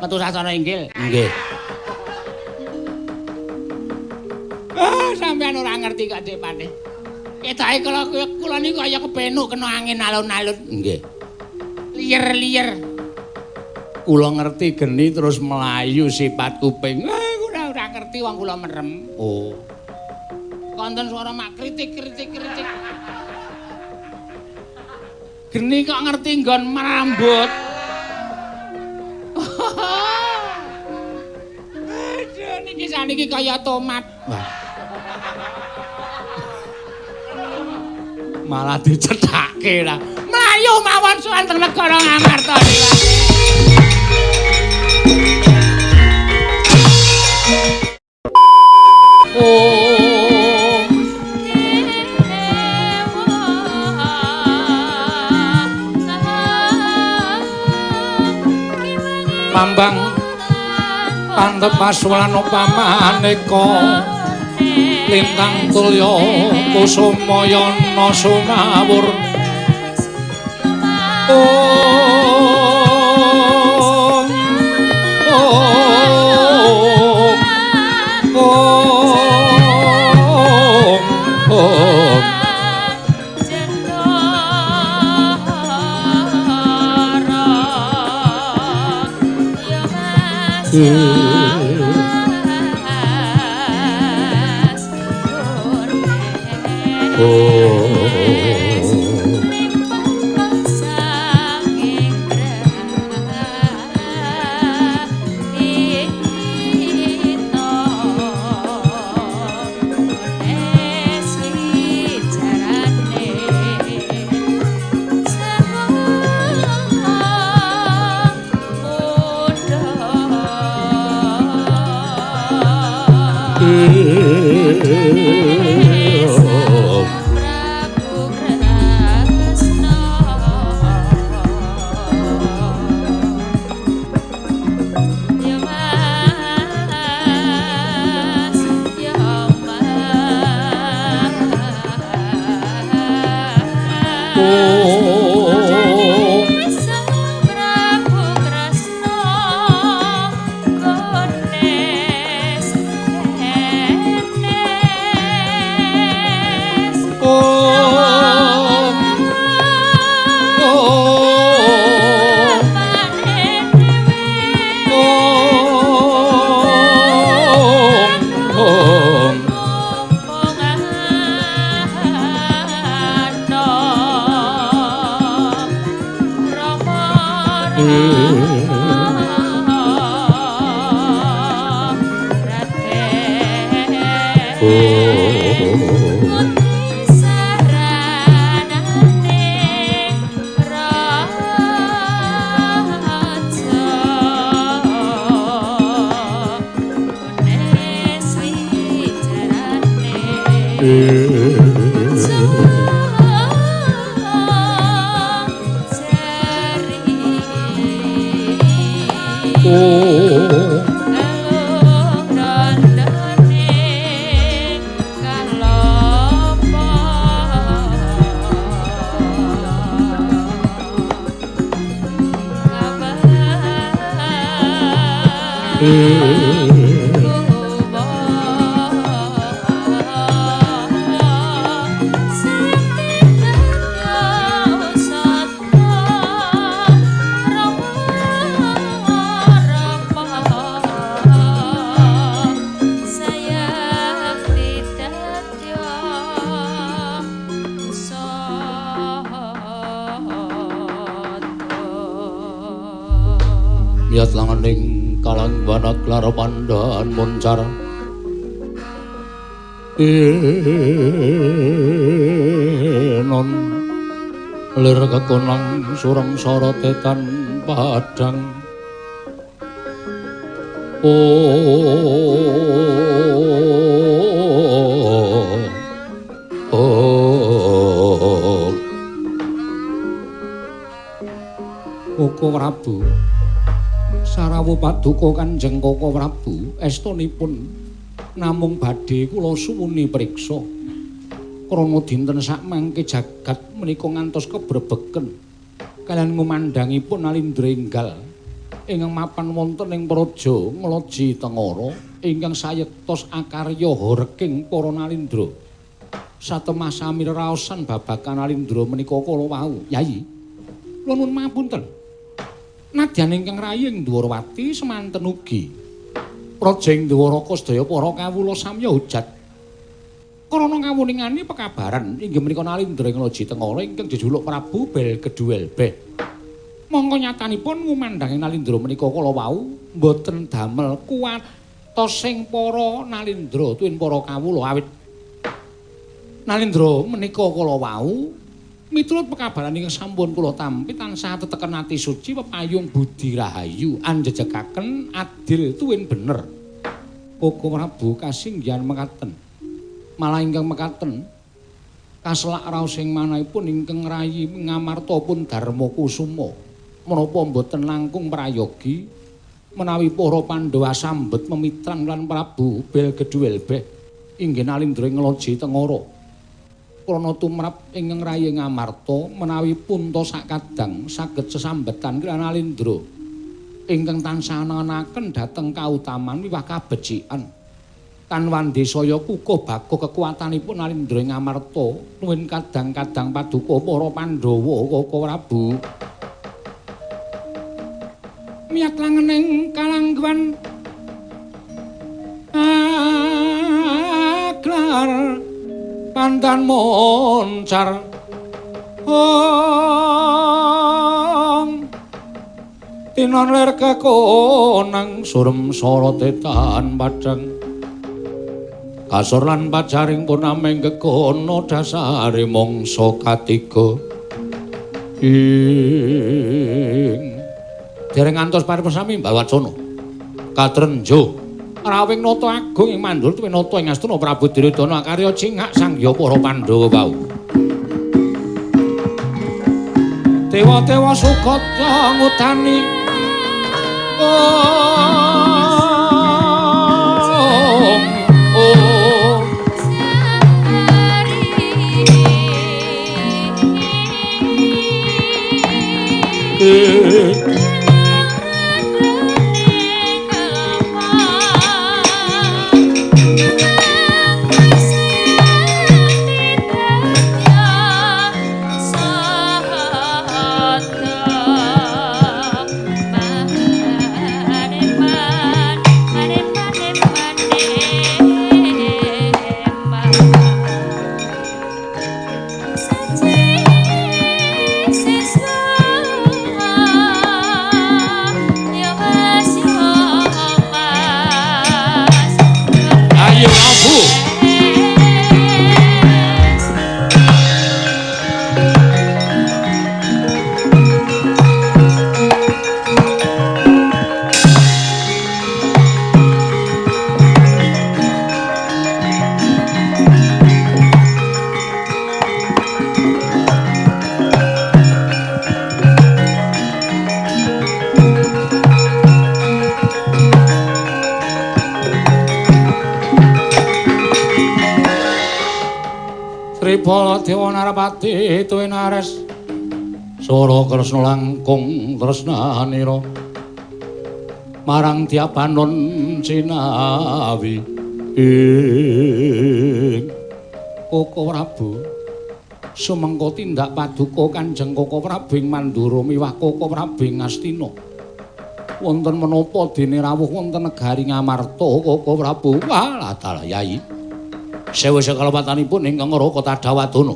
Metu sasana inggil. Nggih. Sampeyan ora ngerti kok Dik Patih. Ketake kula niku kaya kepenuk kena angin alun-alun. Nggih. Liyer-liyer. Kula ngerti geni terus melayu sipat kuping. Ora ngerti wong kula merem. Oh. Konten suara mak kritik. Geni kok ngerti nggon merambut. Aduh niki saniki kaya tomat. Wah. Malah dicethake lah. Melayu mawon suwanteng negara Ngamarta niku. Pambang Pantepasulan upamaneka lintang tulya kusumayana sumawur malang wanaglar pandhan muncar non lir kekonang surem sorotetan padang Koko Prabu Sarawu paduka Kanjeng Koko Prabu estunipun namung badhe kula suwuni priksa krana dinten sakmangke jagat menika ngantos kebrebeken kaliyan ngumandhangipun Alindra enggal ingkang mapan wonten ing praja Ngloji Tengara ingkang sayektos akarya reking para Nalindra satemah sami raosan babagan Alindra menika kala wau Yayi kula nuwun mapunten nadyan ingkang raying Dwarawati semanten ugi Projeng Dwaraka sedaya para kawula samya hujat krana ngawuningani pekabaran inggih menika Nalindra Ngloji Tengara ingkang jejuluk Prabu Belgeduelbeh mongko nyatanipun ngumandhangi Nalindra menika kala wau mboten damel kuwatosing para Nalindra tuwin para kawula awit Nalindra menika kala wau miturut pekabaran ingkang sampun kula tampi tansah teteken ati suci pepayung budi rahayu anjejekaken adil tuwin bener. Koko Prabu kasinggihan mekaten. Malah ingkang mekaten kaselak raos ing manahipun ingkang rayi ngamarta pun Darma Kusuma. Menapa mboten langkung prayogi menawi para Pandhawa sambet memitran lan Prabu Belgeduelbeh inggih Nalindra Ngloji Tengara. Krana tumrap ingkang rayi ngamarta menawi punta sakadang saged sesambetan kaliyan Nalindra ingkang tansah angen-angen dhateng kautaman miwah kabecikan kanwandi saya kukuh bakuh kekuatanipun Nalindra ngamarta nuwun kadang-kadang paduka para Pandhawa Koko Prabu miyat langening kalangguan aglar pandan moncar tinon ler kekonang surem sorotetan padang kasor lan pajaring purnaming kekono dasare mangsa katiga ing dereng ngantos paripesami Mbawacana katrenjo rawing nata agung ing mandul tuwin nata ing Astana Prabu Duryudana karya cingak sangya para Pandhawa wau. Dewa-dewa Sugata ngutani Baladewa Narapati tuwin ares Sora Kresna langkung tresnanira marang Diapanon Cinawi ing Koko Prabu sumengko tindak paduka Kanjeng Koko Prabu ing Mandura miwah Koko Prabu ing Astina wonten menapa dene rawuh wonten negari Ngamarta Koko Prabu walah Yayi sewu sekalapatanipun ingkang Raka Tadawadana.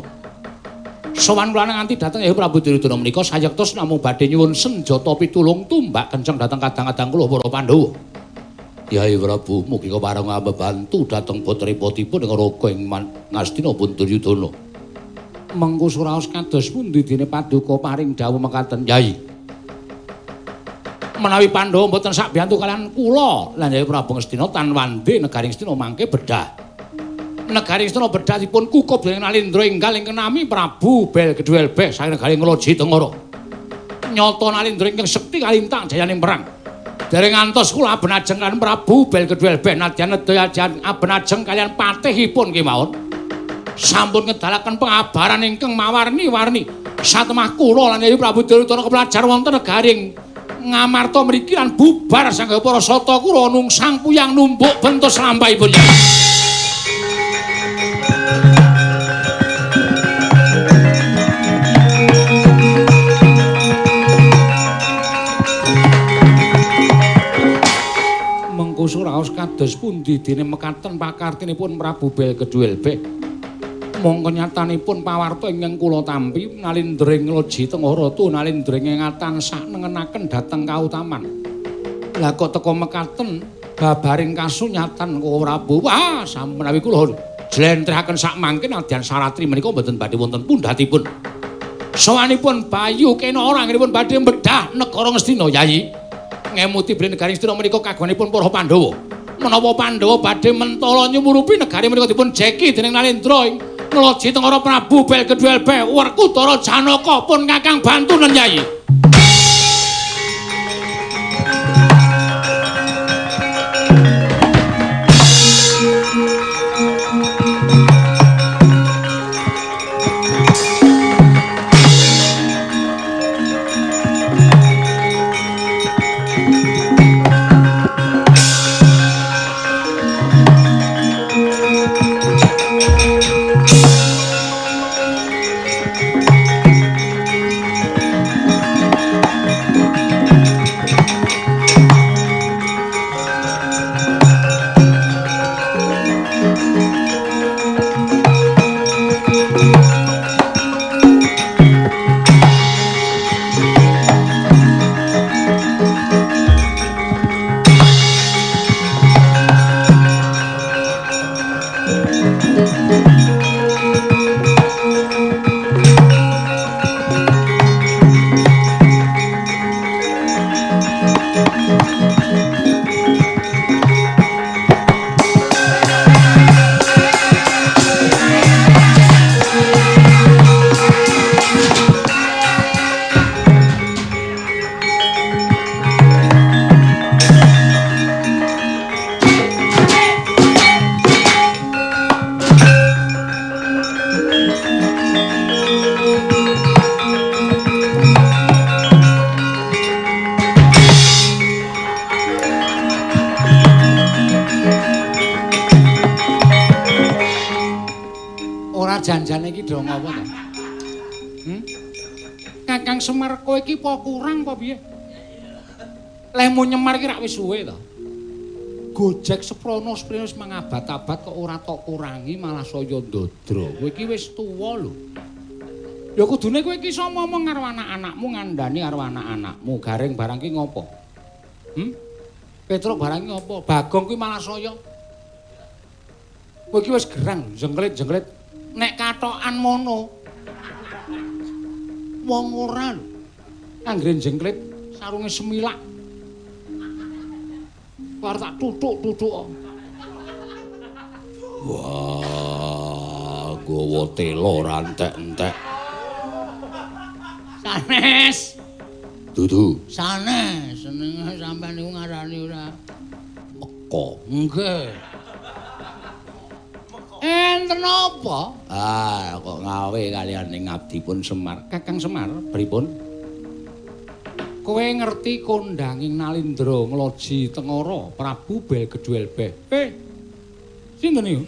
Sowan kula nganti dhateng Hyang Prabu Duryudana menika sayektos namung badhe nyuwun senjata pitulung tumbak kenceng dhateng kadang-kadang kula para Pandhawa. Yai Prabu mugi kepareng mbantu dhateng putripun ing raga ing Ngastina Punduryudana. Mengko suraos kados pundi dene paduka paring dawuh mekaten, Yai. Menawi Pandhawa mboten sak biyantu kalian kula lan Yai Prabu Ngastina tan wande negari Ngastina mangke bedah. Negari Ngastina bedah dipun kukup dening Nalindra enggal ingkang nami Prabu Belgedwelbeh saking negari Ngloji Tengara. Nyata Nalindra ingkang sekti kalintang jayaning perang. Dereng ngantos kula abenajeng kaliyan Prabu Belgedwelbeh nadyan nedaya abenajeng kaliyan patihipun kemawon. Sampun ngedalaken pengabaran ingkang mawarni-warni. Satemah kula lan Yai Prabu Duryudana kepelajar wonten negaring Ngamarta mriki lan bubar sanggaya para sata kula nungsang puyang numbuk bentus lampahipun. Mengko suraos kados pundi dene mekaten pakartinipun Prabu Belgedwelbeh. Mongko nyatanipun pawarta ingkang kula tampi Nalindring Ngloji Tengara tu Nalindring ingatan sak nengenaken dhateng kautaman. Lah kok teka mekaten babaring kasunyatan kula Prabu. Wah, samenawi kula jlentrehaken sak mangke nadyan saratri menika mboten badhe wonten pundhatipun. Sawanipun Bayu Kenara anggenipun badhe mbedah negara Ngastina, Yayi. Ngemuti beli negari Ngastina menika kagunganipun para Pandhawa. Menawa Pandhawa badhe mentala nyumurupi negari menika dipun jeki dening Nalindra Ngloji Tengara Prabu Belgedwelbeh Werkudara Janaka pun kakang bantunen, Yayi. Janjane iki do ngopo to? Kakang Semar kowe iki apa kurang apa piye? Lemu nyemar iki rak wis suwe to. Gojek seprono sprene wis mangabat-abat kok ora tok kurangi malah saya ndodro. Kowe iki wis tuwa lho. Ya kudune kowe iki iso ngomong karo anak-anakmu ngandani karo anak-anakmu. Garing barang ki ngopo? Petruk barang ki ngopo? Bagong kuwi malah saya. Kowe iki wis gerang jengklit-jengklit. Nek katokan mono wong ora lho anggere jengklit sarunge semilak karo tak tutuk-tutuk. Wah, gowo telo ora entek-entek. Sanes. Dudu. Sanes, seneng sampean niku ngarani ora meko. Nggih. Enten apa? Kok ngawe kalian ing abdipun Semar. Kakang Semar, pripun? Kowe ngerti kondanging Nalindra Ngloji Tengara Prabu Belgedwelbeh. Sinten niku?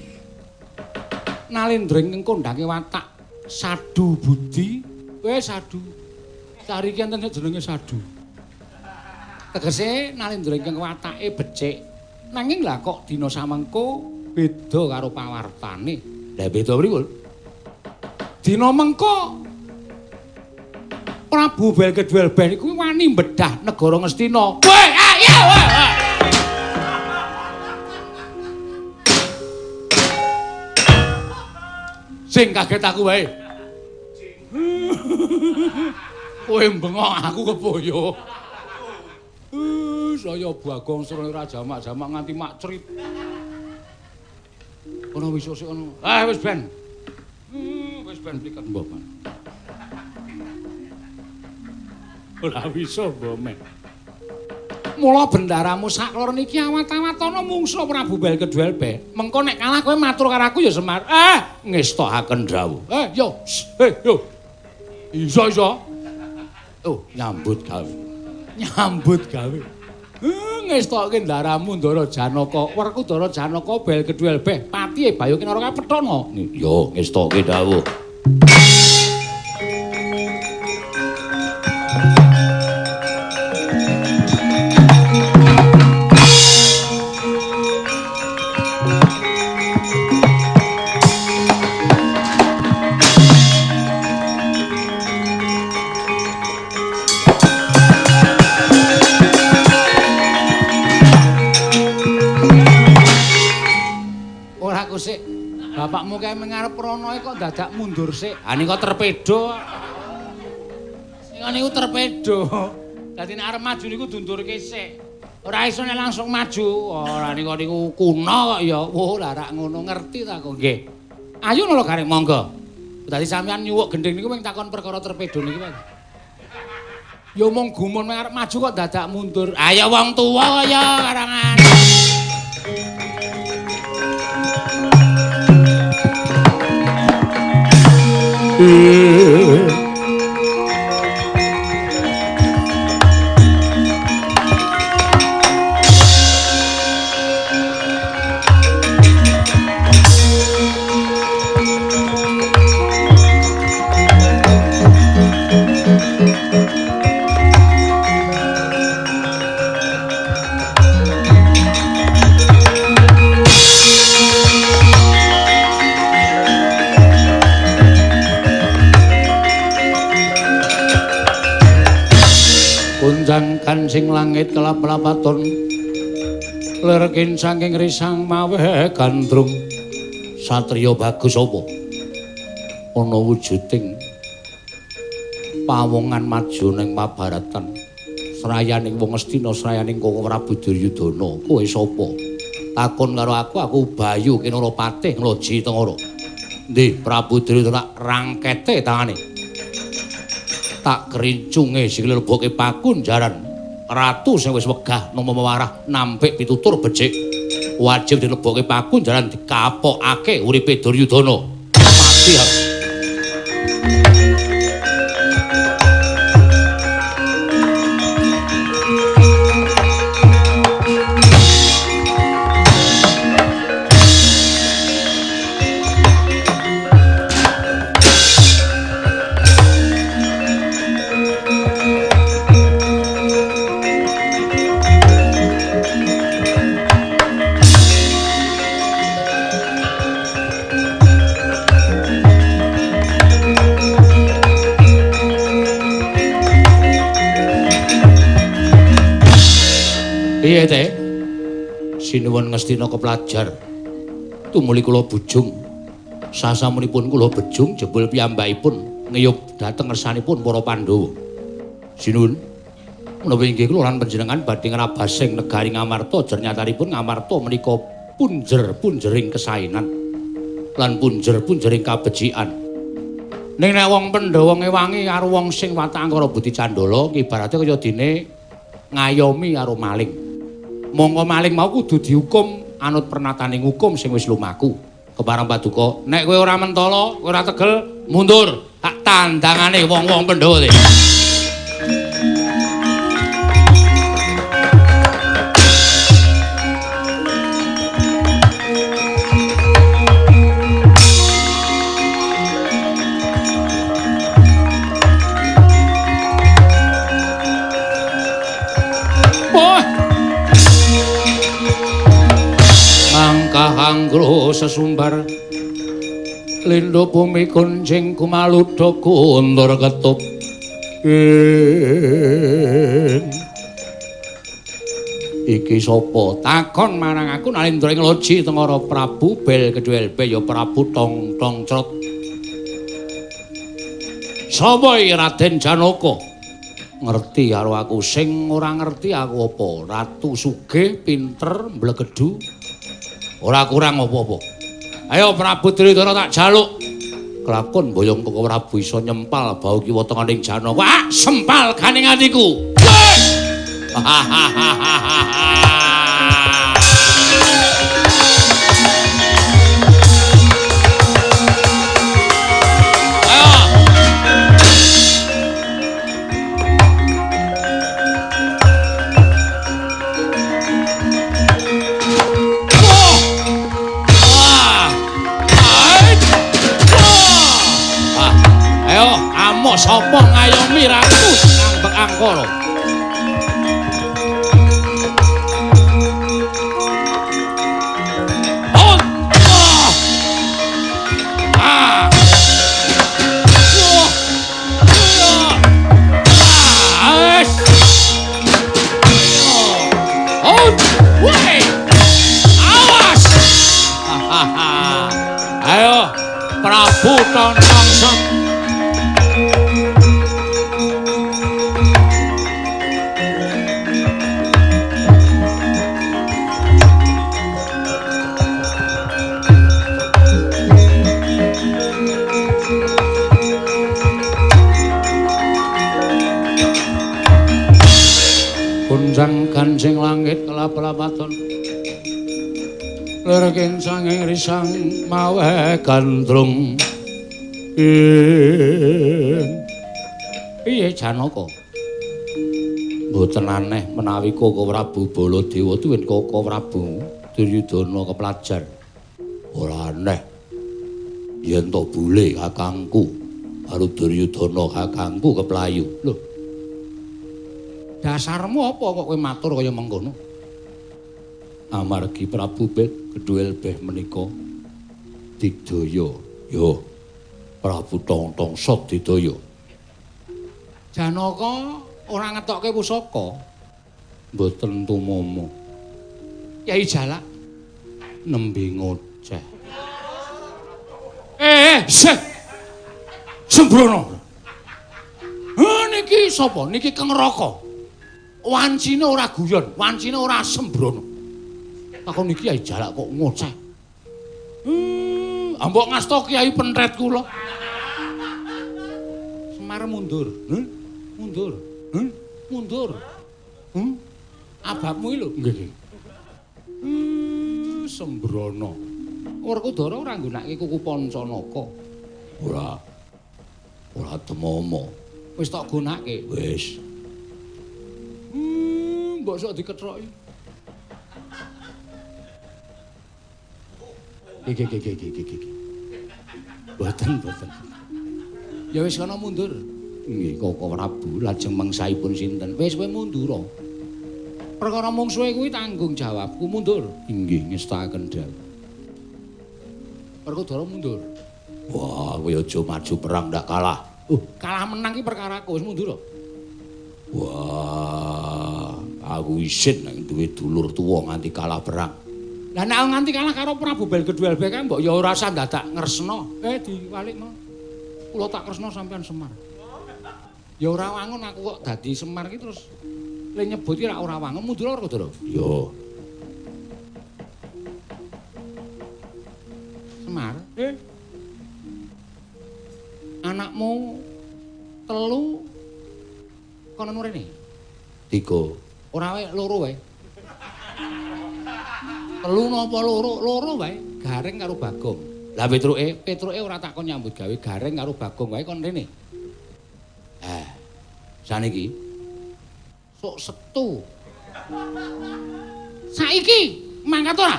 Nalindra ing kondange watak Sadu Budi. Sadu. Sariki enten jenenge Sadu. Tegese Nalindra ingkang watake becik. Nanging lah kok dina samengko beda karo pawartane. Lah beda pripun? Dina mengko Prabu Belgedwelbeh niku wani mbedah negara Ngastina. Woi, ayo. Jing kaget aku wae. Kowe bengok aku keboyo. Saya Bagong Srana ora jamak-jamak nganti mak crit. Ono wis sik ono. Wis ben. Wis ben pliket mbok. Ora bisa mbok men. Mula bendaramu saklor niki awat-awatono mungsuh Prabu Balkedwelbe. Mengko nek kalah kowe matur karo aku ya Semar. Ngestokaken dawuh. Yo. Yo. Iso. Oh, nyambut gawe. Nyambut gawe. Ngestokke ndaramu Ndara Janaka. Werkudara Janaka Balkedwelbe. Patihe Bayu Kinara Kapethana. Yo, ngestokke dawuh. Bapakmu kae mengarep rono kok dadak mundur sik. Ha nika torpedo. Sing niku torpedo. Dadi nek arep maju niku dundurke sik. Ora iso nek langsung maju. Ora nika niku kuna kok ya. Woh, lah rak ngono ngerti ta kok nggih. Ayo lho karek monggo. Dadi sampean nyuwuk gending niku mung takon perkara torpedo niki, Pak. Ya mung gumun arep maju kok dadak mundur. Ayo wong tuwa kaya karangan. Kunjang sing langit kelap-lapaton lerkin saking risang mawe gandrung satriya bagus apa ana wujuding pawongan maju ning Mabaratan srayaning wong Astina srayaning Koko Prabu Duryudana kowe sapa takon karo aku Bayu Kinara Patih Ngloji Tengara nggih Prabu Duryudana rangkete tangane tak kerincunge sing leboke pakunjaran ratu sing wis wegah nomo mewarah nampik pitutur becik wajib dileboke pakunjaran dikapokake uripe Duryudana mati piye teh sinuwun Ngastina kepelajar tumuli kula bujung sasamunipun kula bejung jebul piyambakipun ngiyup dhateng ngersanipun para Pandhawa sinuwun menawi inggih kula lan panjenengan badhe ngrabasing negari Ngamarta jernyatipun Ngamarta menika punjer-punjering kesaenan lan punjer-punjering kabecikan ning nek wong Pandhawa ngewangi karo wong sing watak angkara Budi Candala ibarate kaya dene ngayomi karo maling mongko maling mau kudu dihukum anut pernataning hukum sing wis lumaku kepareng paduka nek kowe ora mentala kowe ora tegel mundur tak tandangane wong-wong Pandhawa iki Anggro sesumbar lindo bumi kunjing kumaludha kundur ketup iki sapa takon marang aku Nalendra Ngloji Tengara Prabu Balkedwelbe ya Prabu Tong Cret Sapa iki Raden Janaka? Ngerti karo aku sing ora ngerti aku apa? Ratu sugih, pinter, mblegedu. Ora kurang apa-apa. Ayo Prabu Duryudana tak jaluk. Kelakon boyong Koko Prabu iso nyempal bau kiwa tenganing Janaka. Ah, sempal ganing atiku. Sapa ngayomi ratu ngambek angkara. Ayo Prabu Tontongsot. Kunjang ganjing langit kelap-lapaton lerking sanging risang mawe gandrung piye Janaka mboten aneh menawi Koko Prabu Baladewa tuwin Koko Prabu Duryudana kepelajar ora aneh yen to bule kakangku karo Duryudana kakangku keplayu lho. Dasarmu apa kok kowe matur kaya mengkono? Amargi Prabu Kedhuel beh menika digdaya. Yo, Prabu Tontongsot didaya. Janaka ora ngetokke pusaka. Mboten tumama. Kyai Jalak nembe ngoceh. Sembrono. Niki sapa? Niki Kang Raka. Wancine ora guyon, wancine ora sembrono. Takon iki Kyai Jalak kok ngoceh. Ambok ngasta Kyai Pentret kula. Semar mundur. Mundur. Mundur. Ababmu iki lho. Nggih. Sembrono. Werkudara ora nggunakake kuku Pancanaka. Ora temama. Wis tak gunakake. Wis. Mbok sok dikethroki. Iki. Boten. Ya wis kana mundur. Nggih, Koko Prabu lajeng mangsaipun sinten? Wis kowe mundur. Perkara mungsuhe kuwi tanggung jawabku mundur. Inggih, ngestakaken dawuh. Werkudara mundur. Wah, kowe aja maju perang ndak kalah. Kalah menang ki perkaraku wis mundur. Wah, aku isin nek duwe dulur tuwa nganti kalah perang. Lah nek nganti kalah karo Prabu Kedhuel beh kan mbok ya ora usah dadak ngresna. Diwalik mau. Kula tak kresna sampean Semar. Ya ora wangun aku kok dadi Semar ki terus le nyebut ki ora wangun mundur ora Kodara. Yo. Semar, anakmu telu kono mrene. 3. Ora wae loro wae. 3 napa loro? Loro wae. Gareng karo Bagong. Lah Petruke ora takon nyambut gawe, Gareng karo Bagong wae kon rene. Saniki sok setu. Saiki mangkat ora?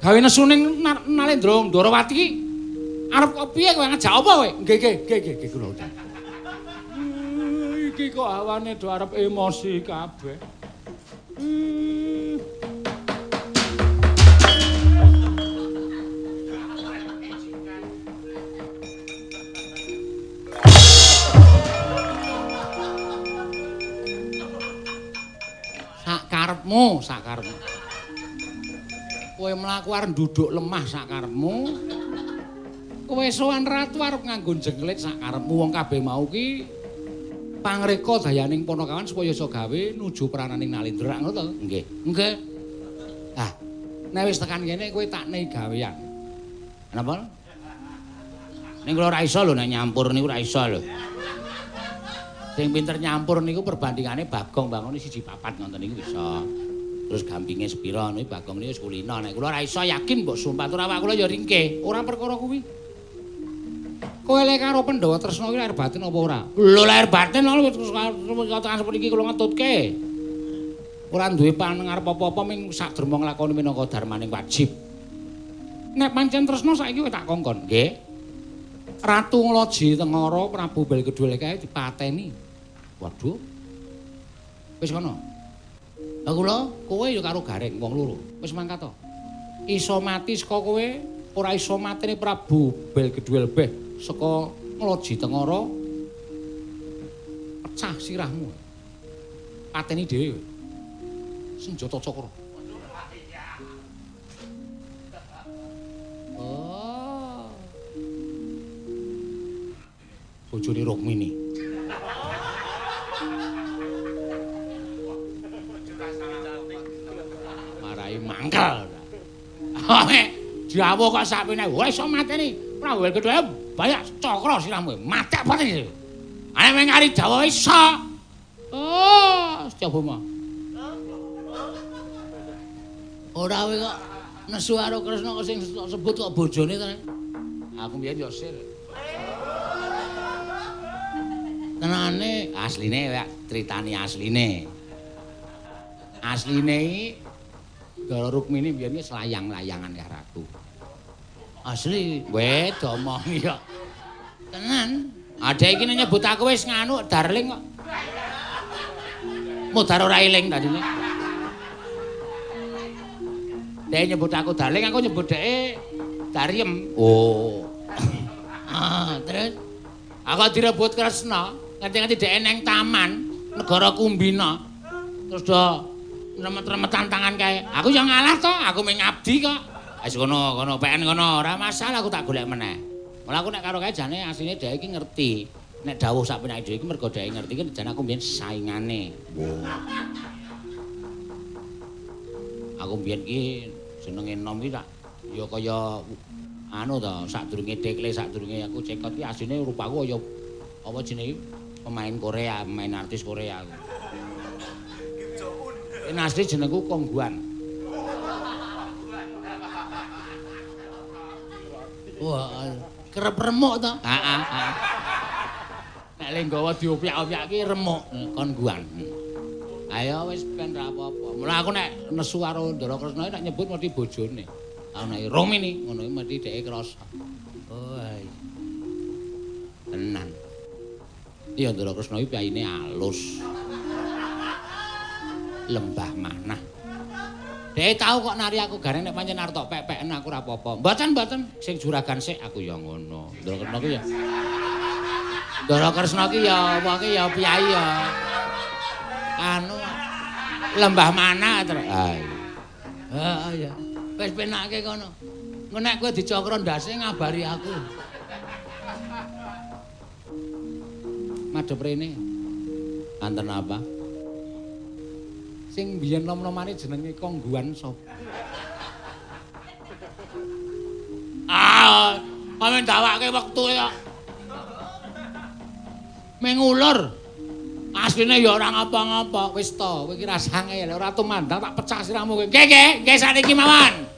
Gawe nesu ning Nalendra Ndarawati ki arep piye kowe ngajak apa kowe? Nggih kula. Iki kok awane do arep emosi kabeh. Sakarepmu. Kowe mlaku arep nduduk lemah sakarepmu. Kowe sowan ratu arep nganggo jengklit sak karepmu wong kabeh mau ki pangreka dayaning Panakawan supaya iso gawe nuju prananing Nalindra ngono to? Nggih. Nggih. Ah, nek wis tekan kene kowe tak nehi gawean. Napa? Ning kula ora iso lho nek nyampur niku ora iso lho. Sing pinter nyampur niku perbandingane Bagong bangone 1/4 ngoten niku bisa. Terus gampinge sepira niku Bagong niku wis kulino. Nek kula ora iso yakin mbok sumpah tur awak kula ya ringkih. Ora perkara kuwi. Kowe lek karo Pandhawa tresna iki lahir batin apa ora? Lho lahir batin lho tekan seperti iki kula ngetutke. Ora duwe pangarep apa-apa ming sak derma nglakoni minangka darmaning wajib. Nek pancen tresna saiki kowe tak kongkon, nggih. Ratu Ngloji Tengara Prabu Balkedul kae dipateni. Waduh. Wis kono. Lah kula kowe ya karo Gareng wong loro. Wis mangkat to. Iso mati saka kowe, ora iso matine Prabu Balkedul beh. Saka Ngloji Tengara pecah sirahmu. Pateni dhewe. Senjata cakra. Oh. Bojone Rukmini. Marai mangkel. Jawa kok sapene wis iso mateni. Prabu Balkedul banyak cakra sirahmu, matek pati. Ane meng kari Jawa iso. Oh, coba mah. Ora kowe kok nesu karo Kresna kok sing sebut kok bojone to. Aku mbiyen yo sir. Tenane asline ya critani asline. Asline iki Ndara Rukmini mbiyen wis layang-layangan karo aku. Asli, weh domong ya. Tenan. Ada iki nyebut aku wis nganu darling kok. Mudhar ora eling tadine. Dhek nyebut aku darling, aku nyebut dhek Dariem. Oh. Ah, terus aku direbut Kresna, nganti-nganti dhek neng taman negara Kumbina. Terus do remet-remetan tangan kae. Aku yang ngalah to, aku mung ngabdi kok. Wis kono PN kono, ora masalah aku tak golek meneh. Malah aku nek karo kae jane asline dhek iki ngerti. Nek dawuh sak penake dhewe iki mergo dhek ngerti iki jane aku mbiyen saingane. Aku mbiyen iki jenenge nom iki tak ya kaya anu to, sadurunge Dekle, sadurunge aku cekot iki asline rupaku kaya apa jenenge pemain Korea, pemain artis Korea. Ini asli jenengku Kongguan. Wah, kerep remuk to? Heeh. Nek le nggawa diopyak-opyak ki remuk Kongguan. Ayo wis ben ra apa-apa. Mula aku nek nesu karo Ndara Kresna nek nyebut mesti bojone. Anake Rukmini ngono iki mesti dheke krasa. Oh, iya. Tenan. Iya Ndara Kresna iki pyaine alus. Lembah manah. Dhek tau kok nari aku gareng nek pancen arep tok pek-peken aku ora apa-apa. Mboten sing juragan sik aku ya ngono. Ndara Kresna ki ya. Ndara Kresna ki ya apa ki ya piyai ya. Anu lembah manah terus. Ah iya. Wis penake kono. Engko nek kowe dicokro ndase ngabari aku. Madhep rene. Anten apa? Sing biyen nom-nomane jenenge Kongguan sapa? Ah, pamen dawake wektu ya. Mengulur. Asline ya ora ngapa-ngapa. Wis to, kowe iki rasange lek ora tumandang tak pecah sirahmu kowe. Nggih saniki mawon.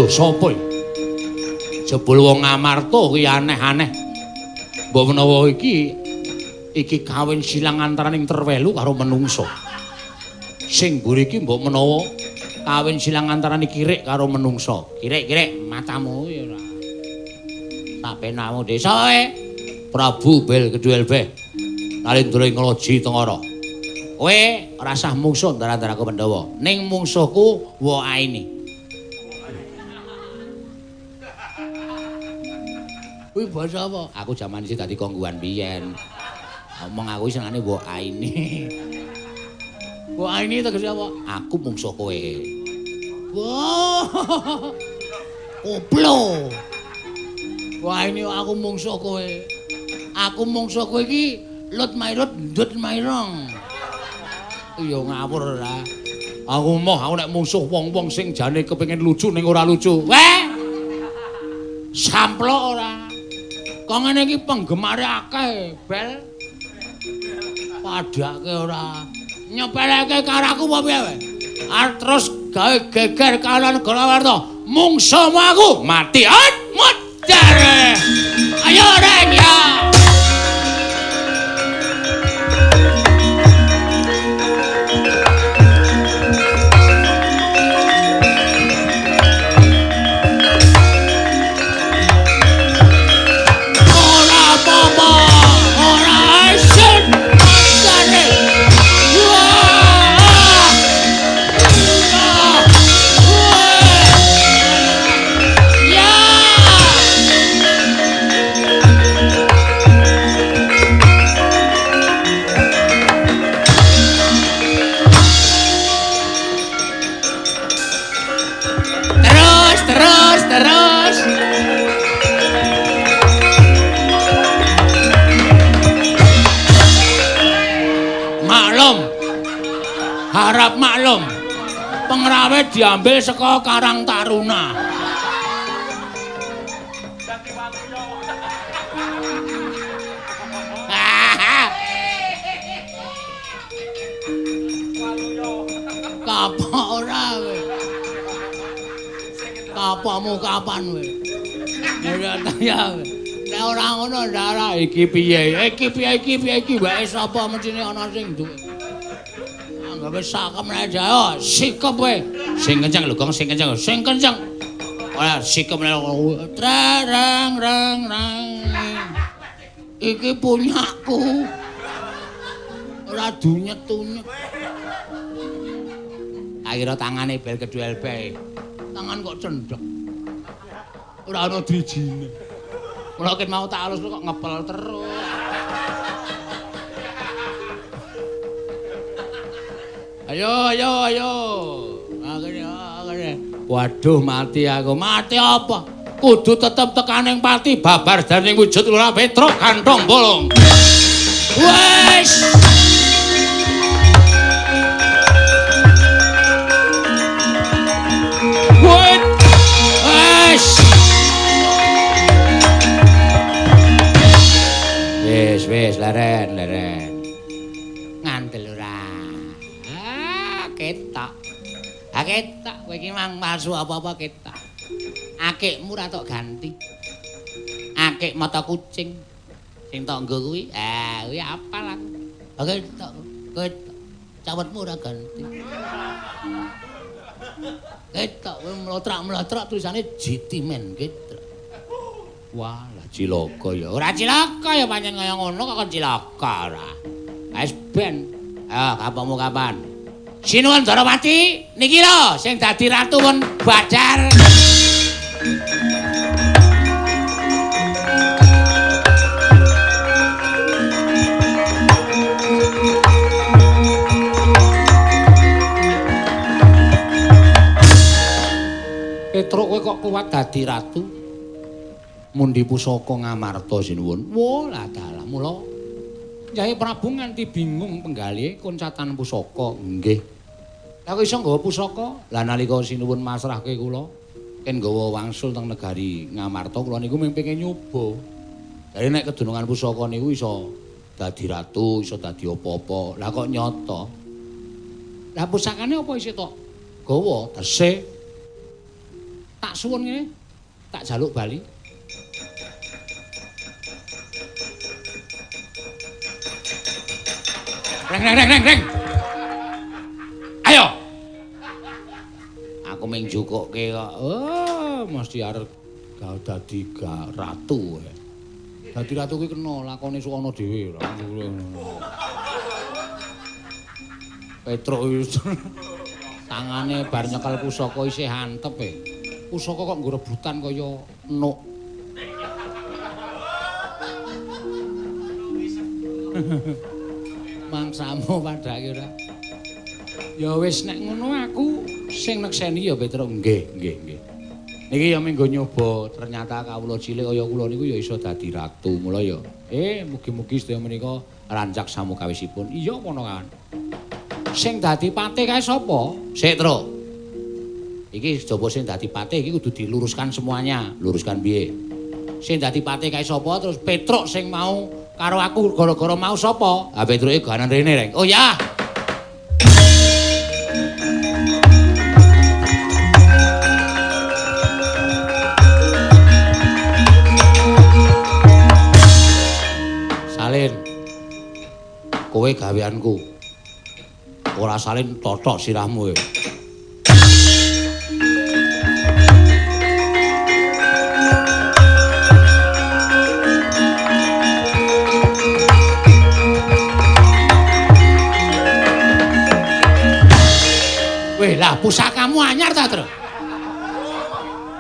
Sapa iki? Jebul wong Amarta kuwi aneh-aneh. Mbok menawa iki kawin silang antaraning Terwelu karo menungso. Sing mburi iki mbok menawa Kawin silang antarané kirik karo menungsa. Kirik matamu ya ora. Tak penamu desa wae. Prabu Bel Kedhuel Beh. Nalindra ing Loji Tengara. Kowe ora usah mungsuh ndara-ndaraku Pandhawa. Ning mungsuhku Wa Aini. Kuwi basa apa? Aku jaman isih dadi kongguan biyen. Ngomong aku senengane Wa Aini. Wa Aini tegese apa? Aku mungsuh kowe. Wah. Koplo. Wa Aini aku mungsuh kowe. Aku mungsuh kowe iki lut mairut ndut mairong. Iya ngawur ora. Aku nek mungsuh wong-wong sing jane kepengin lucu ning ora lucu. Weh. Samplok ora. Kok ngene iki penggemare akeh, Bel. Padake ora. Nyepeleke karo aku apa piye wae? Terus gawe geger kalon Galawarta. Mungsuhmu aku mati mudar. Ayo Reng ya. Terus. Harap maklum. Pengrawe diambil saka Karang Taruna. Kapok ora kowe. Kapokmu kapan kowe? Ya ya. Nek ora ngono ndara iki piye? Iki wae sapa mestine ana sing duwe. Anggape sakem aja yo, sikep kowe. Sing kenceng lho, Gong, sing kenceng. Ora sikep rang. Iki punyaku. Ora dunyet-dunyet. Akhirnya tangane Bel Kedhuel Beh. Tangan kok cendhek. Ora ana drijine. Mula ken mau tak alus kok ngepel terus. Ayo. Akhirnya. Waduh mati aku. Mati apa? Kudu tetep tekaning pati babar daning wujud Lurah Petruk Ganthong Bolong. Wes. Wes leren. Ngantel ora. Ketok. Ketok kowe iki mang palsu apa-apa ketok. Akikmu ra tok ganti. Akik mata kucing sing tok nggo kuwi. Kuwi apal aku. Ketok. Cawetmu ora ganti. Ketok kowe mlotrak tulisane Jitimen ketok. Wah, lah cilaka ya. Ora cilaka ya pancen kaya ngono kok cilaka ora. Wis ben. Kapokmu kapan? Sinuwun Darawati, niki lho sing dadi ratu pun Badar. Petruk kowe kok kuat dadi ratu? Mundi pusaka ngamarta sinuwun. Wah, dalah mula Jaya Prabu nganti bingung penggalihe koncatan pusaka. Nggih. Lah kok iso nggawa pusaka? Lah nalika sinuwun masrahke kula ken nggawa wangsul teng negari Ngamarta kula niku mung pengin nyoba. Jadi nek kedunungan pusaka niku iso dadi ratu, iso dadi apa-apa. Lah kok nyata. Lah pusakane apa isih tok gawa tesih. Tak suwun ngene. Tak jaluk bali. Reng. Ayo. kemeng jukuke kok. Oh, mesti arep dadi ratu. Dadi ratu kuwi kena lakone suwana dhewe ora. Petruk tangane bar nyekel pusaka isih antep Pusaka kok nggo rebutan kaya nuk. Mangsamu padake ora. Ya wis nek ngono aku sing nekseni ya Petruk. Nggih. Niki ya menggo nyoba ternyata kawula cilik kaya kula niku ya iso dadi ratu. Mula ya mugi-mugi sedaya menika rancak samukawisipun. Iya apa kan? Sing dadi patih kae sapa? Sik, Truk. Iki coba sing dadi patih iki kudu diluruskan semuanya. Luruskan piye? Sing dadi patih kae sapa? Terus Petruk sing mau karo aku gara-gara mau sapa? Ah Petruke ganan rene, Reng. Oh ya. Salin. Kowe gaweanku. Ora salin totok sirahmu. Weh lah pusakamu anyar ta, Tru?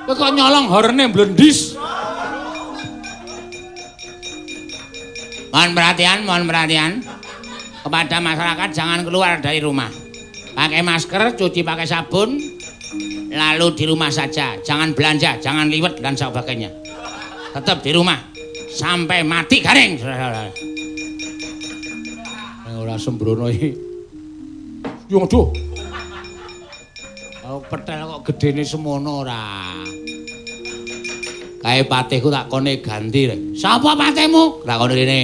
Kowe kok nyolong horene blendis. Mohon perhatian. Kepada masyarakat jangan keluar dari rumah. Pakai masker, cuci pakai sabun, lalu di rumah saja. Jangan belanja, jangan liwet dan sebagainya. Tetap di rumah sampai mati garing. Ora sembrono iki. Yo aduh. Petel kok gedene semono ora. Kae patihku tak kone ganti. Sapa patihmu? Tak kone rene.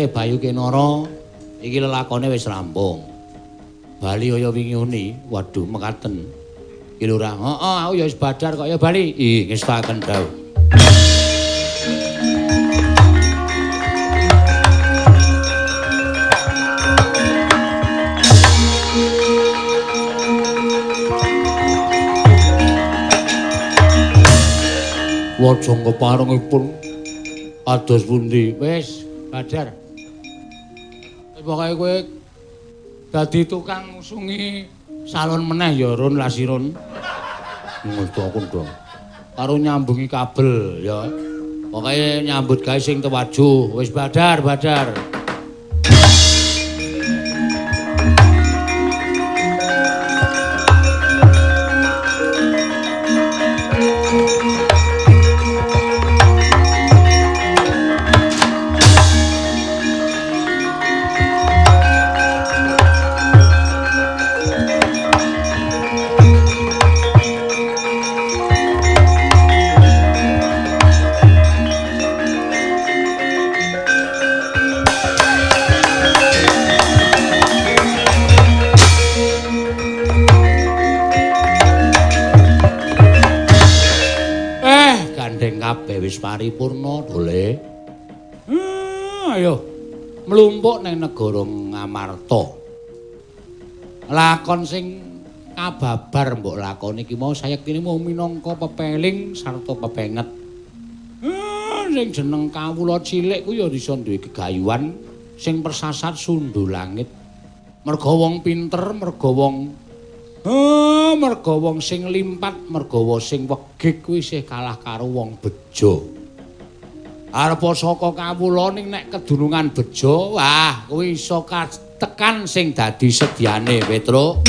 Bayu Kenara iki lelakone wis rampung. Bali kaya wingi uni, waduh mekaten. Iki lho ra. Heeh, aku ya wis badar kok ya Bali. Ih, ngestaken dawuh. Wajang keparengipun ados pundi? Wis badar. Pokoke kowe dadi tukang ngusungi salon meneh ya Ron Lasiron. Ngono kok karo nyambungi kabel ya. Pokoke nyambut gawe sing tewaju. Wis badar. Wis paripurna dole. Ayo mlumpuk ning negara Ngamarta. Lakon sing kababar mbok lakoni iki mau sayektine minangka pepeling sarta pepenget. Sing jeneng kawula cilik ku ya bisa duwe gegayuhan sing persasat sundhu langit. Merga wong pinter, merga wong sing limpat, merga wong sing wegik kuwi isih kalah karo wong bejo. Arep saka kawula ning nek kedunungan bejo, wah kuwi iso tekan sing dadi sediane, Petruk.